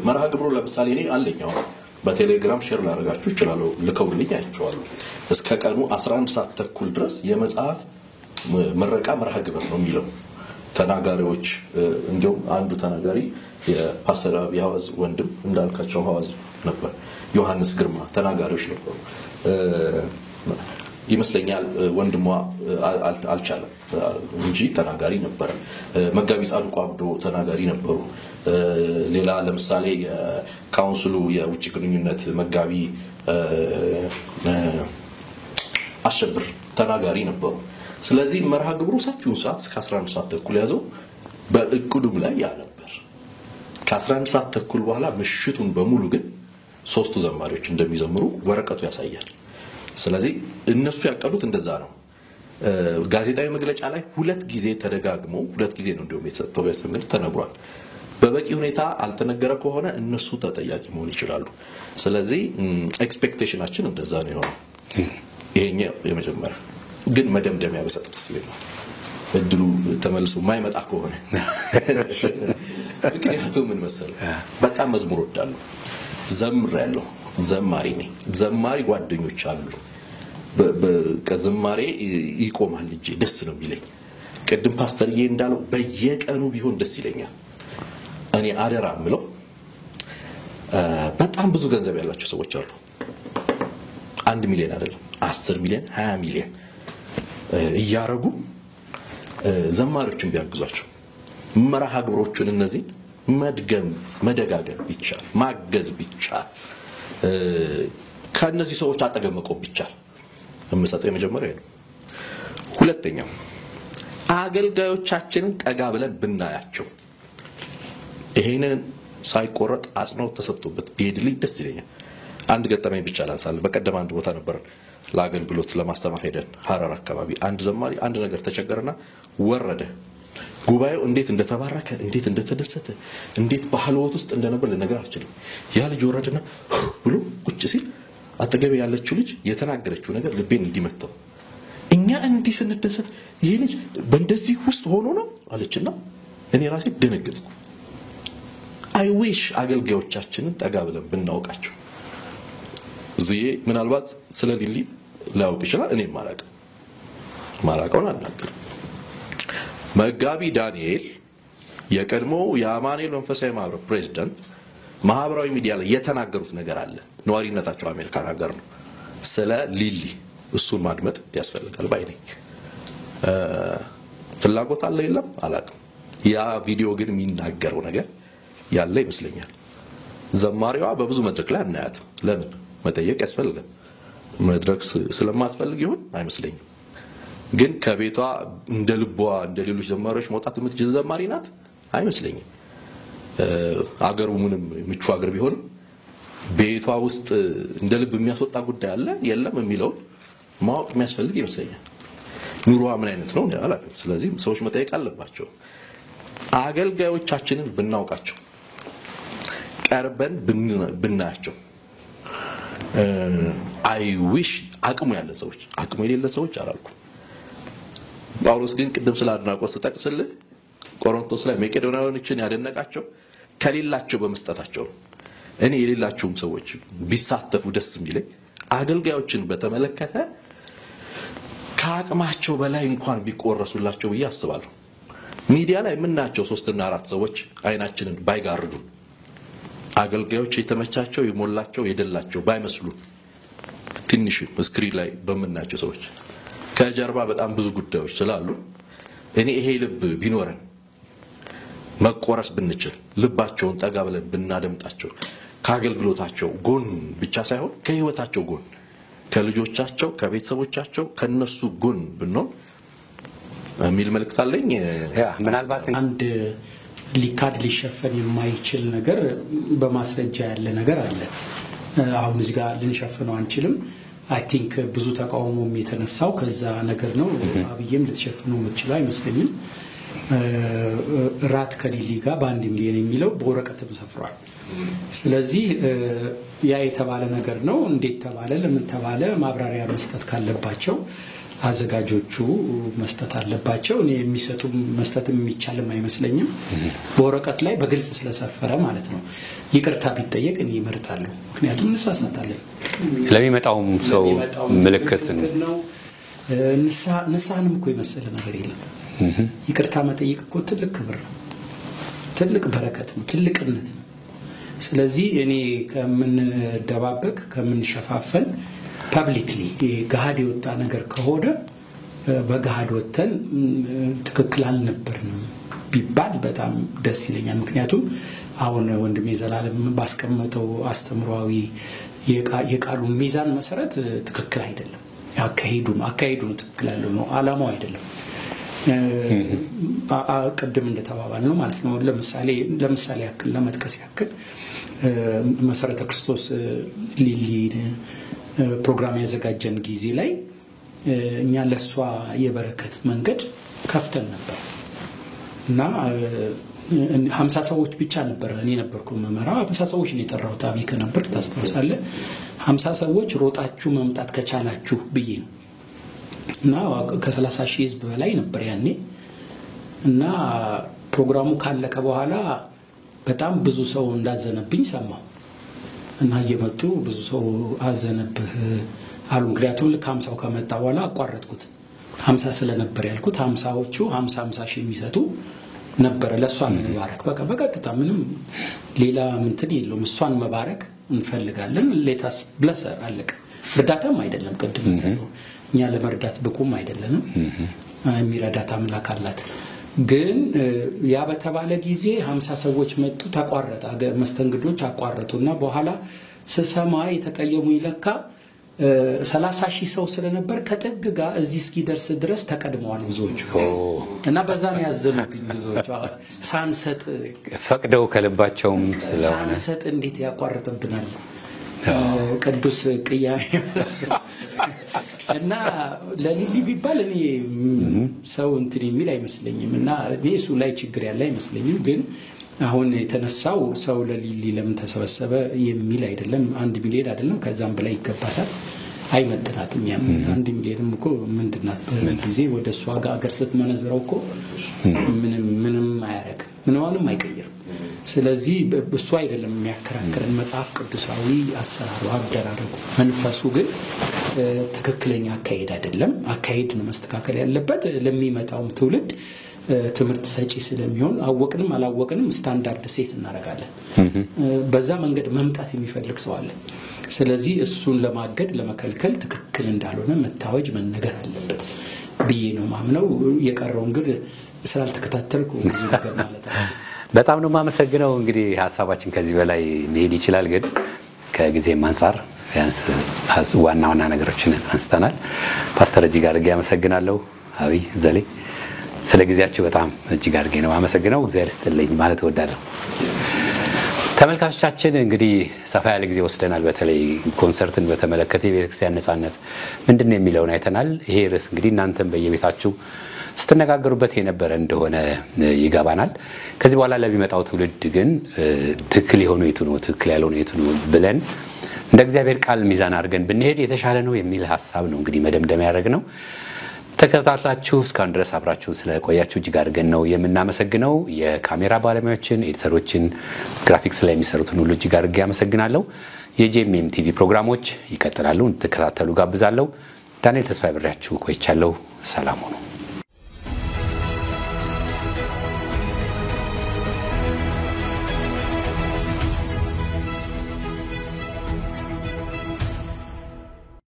መርሃ ግብሩ ለምሳሌ እኔ አለኛው በቴሌግራም ሼር ላደርጋችሁ ይችላል ልከውልኝ አይቼዋለሁ እስከ ቀኑ 11 ሰዓት ተኩል ድረስ የመጽሐፍ ምረቃ መርሃ ግብር ነው የሚለው ተናጋሪዎች እንዲሁም አንዱ ተናጋሪ የፓስተር አብይ ሐዋዝ ወንድም እንዳልካቸው ሐዋዝ ነበር ዮሐንስ ግርማ ተናጋሪዎች ነበሩ ይመስለኛል ወንድሟ አልቻለም እንጂ ተናጋሪ ነበር መጋቢ ጻድቁ አብዶ ተናጋሪ ነበሩ ሌላ ለምሳሌ የካውንስሉ የውጭ ግንኙነት መጋቢ አሸብር ተናጋሪ ነበሩ ስለዚህ መርሃ ግብሩ ሰፊውን ሰዓት እስከ 11 ሰዓት ተኩል ያዘው በእቅዱም ላይ ያ ነበር ከ11 ሰዓት ተኩል በኋላ ምሽቱን በሙሉ ግን ሶስቱ ዘማሪዎች እንደሚዘምሩ ወረቀቱ ያሳያል ስለዚህ እነሱ ያቀዱት እንደዛ ነው ጋዜጣዊ መግለጫ ላይ ሁለት ጊዜ ተደጋግሞ ሁለት ጊዜ ነው እንደውም የተሰጠው እንግዲህ ተነግሯል በበቂ ሁኔታ አልተነገረ ከሆነ እነሱ ተጠያቂ መሆን ይችላሉ ስለዚህ ኤክስፔክቴሽናችን እንደዛ ነው የሆነው ይሄኛው የመጀመሪያ ግን መደምደሚያ በሰጥ ደስ ይላል እድሉ ተመልሶ ማይመጣ ከሆነ ምክንያቱም ምን መሰለህ በጣም መዝሙር ወዳለሁ ዘምራለሁ ዘማሪ ነኝ ዘማሪ ጓደኞች አሉ በከዘማሪ ይቆማል እንጂ ደስ ነው የሚለኝ ቀድም ፓስተርዬ እንዳለው በየቀኑ ቢሆን ደስ ይለኛል እኔ አደራ ምለው በጣም ብዙ ገንዘብ ያላቸው ሰዎች አሉ 1 ሚሊዮን አይደለም 10 ሚሊዮን 20 ሚሊዮን እያረጉ ዘማሪዎችን ቢያግዟቸው መርሃ ግብሮችን እነዚህ መድገም መደጋገም ቢቻል ማገዝ ቢቻል ከነዚህ ሰዎች አጠገብ መቆም ቢቻል እምሰጠው የመጀመሪያው ነው ሁለተኛው አገልጋዮቻችንን ጠጋ ብለን ብናያቸው ይሄንን ሳይቆረጥ አጽንኦት ተሰጥቶበት ቢሄድልኝ ደስ ይለኛል አንድ ገጠመኝ ብቻ ላንሳል በቀደም አንድ ቦታ ነበር ለአገልግሎት ለማስተማር ሄደን ሐረር አካባቢ አንድ ዘማሪ አንድ ነገር ተቸገረና ወረደ ጉባኤው እንዴት እንደተባረከ እንዴት እንደተደሰተ እንዴት በሐልወት ውስጥ እንደነበር ለነገር አልችልም ያ ልጅ ወረደና ብሎ ቁጭ ሲል አጠገብ ያለችው ልጅ የተናገረችው ነገር ልቤን እንዲመታው እኛ እንዲህ ስንደሰት ይሄ ልጅ በእንደዚህ ውስጥ ሆኖ ነው አለችና እኔ ራሴ ደነገጥኩ አይ ዊሽ አገልጋዮቻችንን ጠጋ ብለን ብናውቃቸው እዚህ ምናልባት ስለ ሊሊ ላውቅ ይችላል እኔ ማላቀውን አናገር መጋቢ ዳንኤል የቀድሞ የአማኑኤል መንፈሳዊ ማህበር ፕሬዝዳንት ማህበራዊ ሚዲያ ላይ የተናገሩት ነገር አለ ነዋሪነታቸው አሜሪካን ሀገር ነው ስለ ሊሊ እሱን ማድመጥ ያስፈልጋል ባይ ነኝ ፍላጎት አለ የለም አላውቅም ያ ቪዲዮ ግን የሚናገረው ነገር ያለ ይመስለኛል ዘማሪዋ በብዙ መድረክ ላይ አናያት ለምን መጠየቅ ያስፈልጋል መድረክ ስለማትፈልግ ይሁን አይመስለኝም ግን ከቤቷ እንደ ልቧ እንደ ሌሎች ዘማሪዎች መውጣት የምትችል ዘማሪ ናት አይመስለኝም አገሩ ምንም ምቹ አገር ቢሆንም ቤቷ ውስጥ እንደ ልብ የሚያስወጣ ጉዳይ አለ የለም የሚለው ማወቅ የሚያስፈልግ ይመስለኛል ኑሮዋ ምን አይነት ነው አላውቅም ስለዚህ ሰዎች መጠየቅ አለባቸው አገልጋዮቻችንን ብናውቃቸው ቀርበን ብናያቸው አይ ዊሽ አቅሙ ያለ ሰዎች አቅሙ የሌለ ሰዎች አላልኩም ጳውሎስ ግን ቅድም ስለ አድናቆት ተጠቅስልህ ቆሮንቶስ ላይ መቄዶንያውያኖችን ያደነቃቸው ከሌላቸው በመስጠታቸው እኔ የሌላቸውም ሰዎች ቢሳተፉ ደስ የሚለኝ አገልጋዮችን በተመለከተ ከአቅማቸው በላይ እንኳን ቢቆረሱላቸው ብዬ አስባለሁ ሚዲያ ላይ የምናያቸው 3 እና 4 ሰዎች አይናችንን ባይጋርዱ አገልጋዮች የተመቻቸው ይሞላቸው የደላቸው ባይመስሉ ትንሽ ስክሪን ላይ በመናቸው ሰዎች ከጀርባ በጣም ብዙ ጉዳዮች ስላሉ እኔ ይሄ ልብ ቢኖረን መቆረስ ብንችል ልባቸውን ጠጋ ብለን ብናደምጣቸው ከአገልግሎታቸው ጎን ብቻ ሳይሆን ከህይወታቸው ጎን ከልጆቻቸው ከቤተሰቦቻቸው ከነሱ ጎን ብንሆን ሚል መልእክት አለኝ ምናልባት አንድ ሊካድ ሊሸፈን የማይችል ነገር በማስረጃ ያለ ነገር አለ አሁን እዚህ ጋር ልንሸፍነው አንችልም አይ ቲንክ ብዙ ተቃውሞም የተነሳው ከዛ ነገር ነው አብዬም ልትሸፍነው የምትችል አይመስለኝም ራት ከሊሊ ጋር በ1 ሚሊዮን የሚለው በወረቀትም ሰፍሯል ስለዚህ ያ የተባለ ነገር ነው እንዴት ተባለ ለምን ተባለ ማብራሪያ መስጠት ካለባቸው አዘጋጆቹ መስጠት አለባቸው። እኔ መስጠት የሚቻልም አይመስለኝም። በወረቀት ላይ በግልጽ ስለሰፈረ ማለት ነው። ይቅርታ ቢጠየቅ እኔ እመርጣለሁ። ምክንያቱም እንሳሳታለን። ለሚመጣውም ሰው ምልክት ነው። ንስሐንም እኮ የመሰለ ነገር የለም። ይቅርታ መጠየቅ እኮ ትልቅ ክብር ነው፣ ትልቅ በረከት ነው፣ ትልቅነት ነው። ስለዚህ እኔ ከምንደባበቅ ከምንሸፋፈን ፐብሊክሊ ገሃድ የወጣ ነገር ከሆነ በገሃድ ወጥተን ትክክል አልነበርንም ቢባል በጣም ደስ ይለኛል። ምክንያቱም አሁን ወንድሜ ዘላለም ባስቀመጠው አስተምሯዊ የቃሉ ሚዛን መሰረት ትክክል አይደለም። አካሄዱ ትክክል ያለው ነው፣ ዓላማው አይደለም። ቅድም እንደተባባል ነው ማለት ነው። ለምሳሌ ያክል ለመጥቀስ ያክል መሰረተ ክርስቶስ ሊሊ ፕሮግራም ያዘጋጀን ጊዜ ላይ እኛ ለሷ የበረከት መንገድ ከፍተን ነበር እና 50 ሰዎች ብቻ ነበር። እኔ ነበርኩ መመራው 50 ሰዎች ነው የጠራሁት። አብይ ከነበር ታስተውሳለህ። 50 ሰዎች ሮጣችሁ መምጣት ከቻላችሁ ብዬ ነው እና ከ30,000 ህዝብ በላይ ነበር ያኔ። እና ፕሮግራሙ ካለቀ በኋላ በጣም ብዙ ሰው እንዳዘነብኝ ሰማሁ እና እየመጡ ብዙ ሰው አዘነብህ አሉ። ምክንያቱም ልክ 50 ከመጣ በኋላ አቋረጥኩት። 50 ስለነበር ያልኩት 50ዎቹ 50 ሺህ የሚሰጡ ነበር ለሷን መባረክ። በቃ በቀጥታ ምንም ሌላ እንትን የለውም። እሷን መባረክ እንፈልጋለን። ሌታስ ብለስ አለቀ። እርዳታም አይደለም ቅድም እኛ ለመርዳት ብቁም አይደለንም። የሚረዳት አምላክ አላት። ግን ያ በተባለ ጊዜ 50 ሰዎች መጡ፣ ተቋረጠ። መስተንግዶች አቋረጡና በኋላ ስሰማ የተቀየሙ ይለካ 30,000 ሰው ስለነበር ከጥግ ጋር እዚህ እስኪደርስ ድረስ ተቀድመዋል ብዙዎቹ እና በዛ ነው ያዘኑብኝ ብዙዎቹ። ሳንሰጥ ፈቅደው ከልባቸውም ስለሆነ ሳንሰጥ እንዴት ያቋርጥብናል ቅዱስ ቅያሜ እና ለሊሊ ቢባል እኔ ሰው እንትን የሚል አይመስለኝም እና እሱ ላይ ችግር ያለ አይመስለኝም። ግን አሁን የተነሳው ሰው ለሊሊ ለምን ተሰበሰበ የሚል አይደለም። 1 ሚሊዮን አይደለም ከዛም በላይ ይገባታል። አይመጥናትም። 1 ሚሊዮንም እኮ ምንድናት በጊዜ ወደ እሷ ጋር አገር ስትመነዝረው እኮ ምንም አያረግ ምንም አይቀይርም። ስለዚህ እሱ አይደለም የሚያከራክረን፣ መጽሐፍ ቅዱሳዊ አሰራሩ አደራረጉ መንፈሱ ግን ትክክለኛ አካሄድ አይደለም። አካሄድ ነው መስተካከል ያለበት። ለሚመጣውም ትውልድ ትምህርት ሰጪ ስለሚሆን አወቅንም አላወቅንም ስታንዳርድ ሴት እናደርጋለን። በዛ መንገድ መምጣት የሚፈልግ ሰው አለ። ስለዚህ እሱን ለማገድ ለመከልከል ትክክል እንዳልሆነ መታወጅ መነገር አለበት ብዬ ነው ማምነው። የቀረውን ግን ስላልተከታተልኩ ብዙ ነገር ማለት አይደለም። በጣም ነው የማመሰግነው። እንግዲህ ሀሳባችን ከዚህ በላይ መሄድ ይችላል፣ ግን ከጊዜም አንፃር ቢያንስ ዋና ነገሮችን አንስተናል። ፓስተር እጅግ አድርጌ አመሰግናለሁ። አብይ ዘሌ ስለ ጊዜያችሁ በጣም እጅግ አድርጌ ነው አመሰግነው። እግዚአብሔር ይስጥልኝ ማለት እወዳለሁ። ተመልካቾቻችን እንግዲህ ሰፋ ያለ ጊዜ ወስደናል። በተለይ ኮንሰርትን በተመለከተ የቤተክርስቲያን ነጻነት ምንድነው የሚለውን አይተናል። ይሄ ርዕስ እንግዲህ እናንተም በየቤታችሁ ስትነጋገሩበት የነበረ እንደሆነ ይገባናል። ከዚህ በኋላ ለሚመጣው ትውልድ ግን ትክክል የሆነ የቱ ነው ትክክል ያልሆነ የቱ ነው ብለን እንደ እግዚአብሔር ቃል ሚዛን አድርገን ብንሄድ የተሻለ ነው የሚል ሐሳብ ነው እንግዲህ መደምደሚያ ያደረግነው። ተከታታችሁ እስካሁን ድረስ አብራችሁ ስለቆያችሁ እጅግ አድርገን ነው የምናመሰግነው። የካሜራ ባለሙያዎችን፣ ኤዲተሮችን፣ ግራፊክስ ላይ የሚሰሩትን ሁሉ እጅግ አድርጌ አመሰግናለሁ። የጄኤምኤም ቲቪ ፕሮግራሞች ይቀጥላሉ፣ እንድትከታተሉ ጋብዛለሁ። ዳንኤል ተስፋዬ ብሬያችሁ ቆይቻለሁ። ሰላም ሁኑ።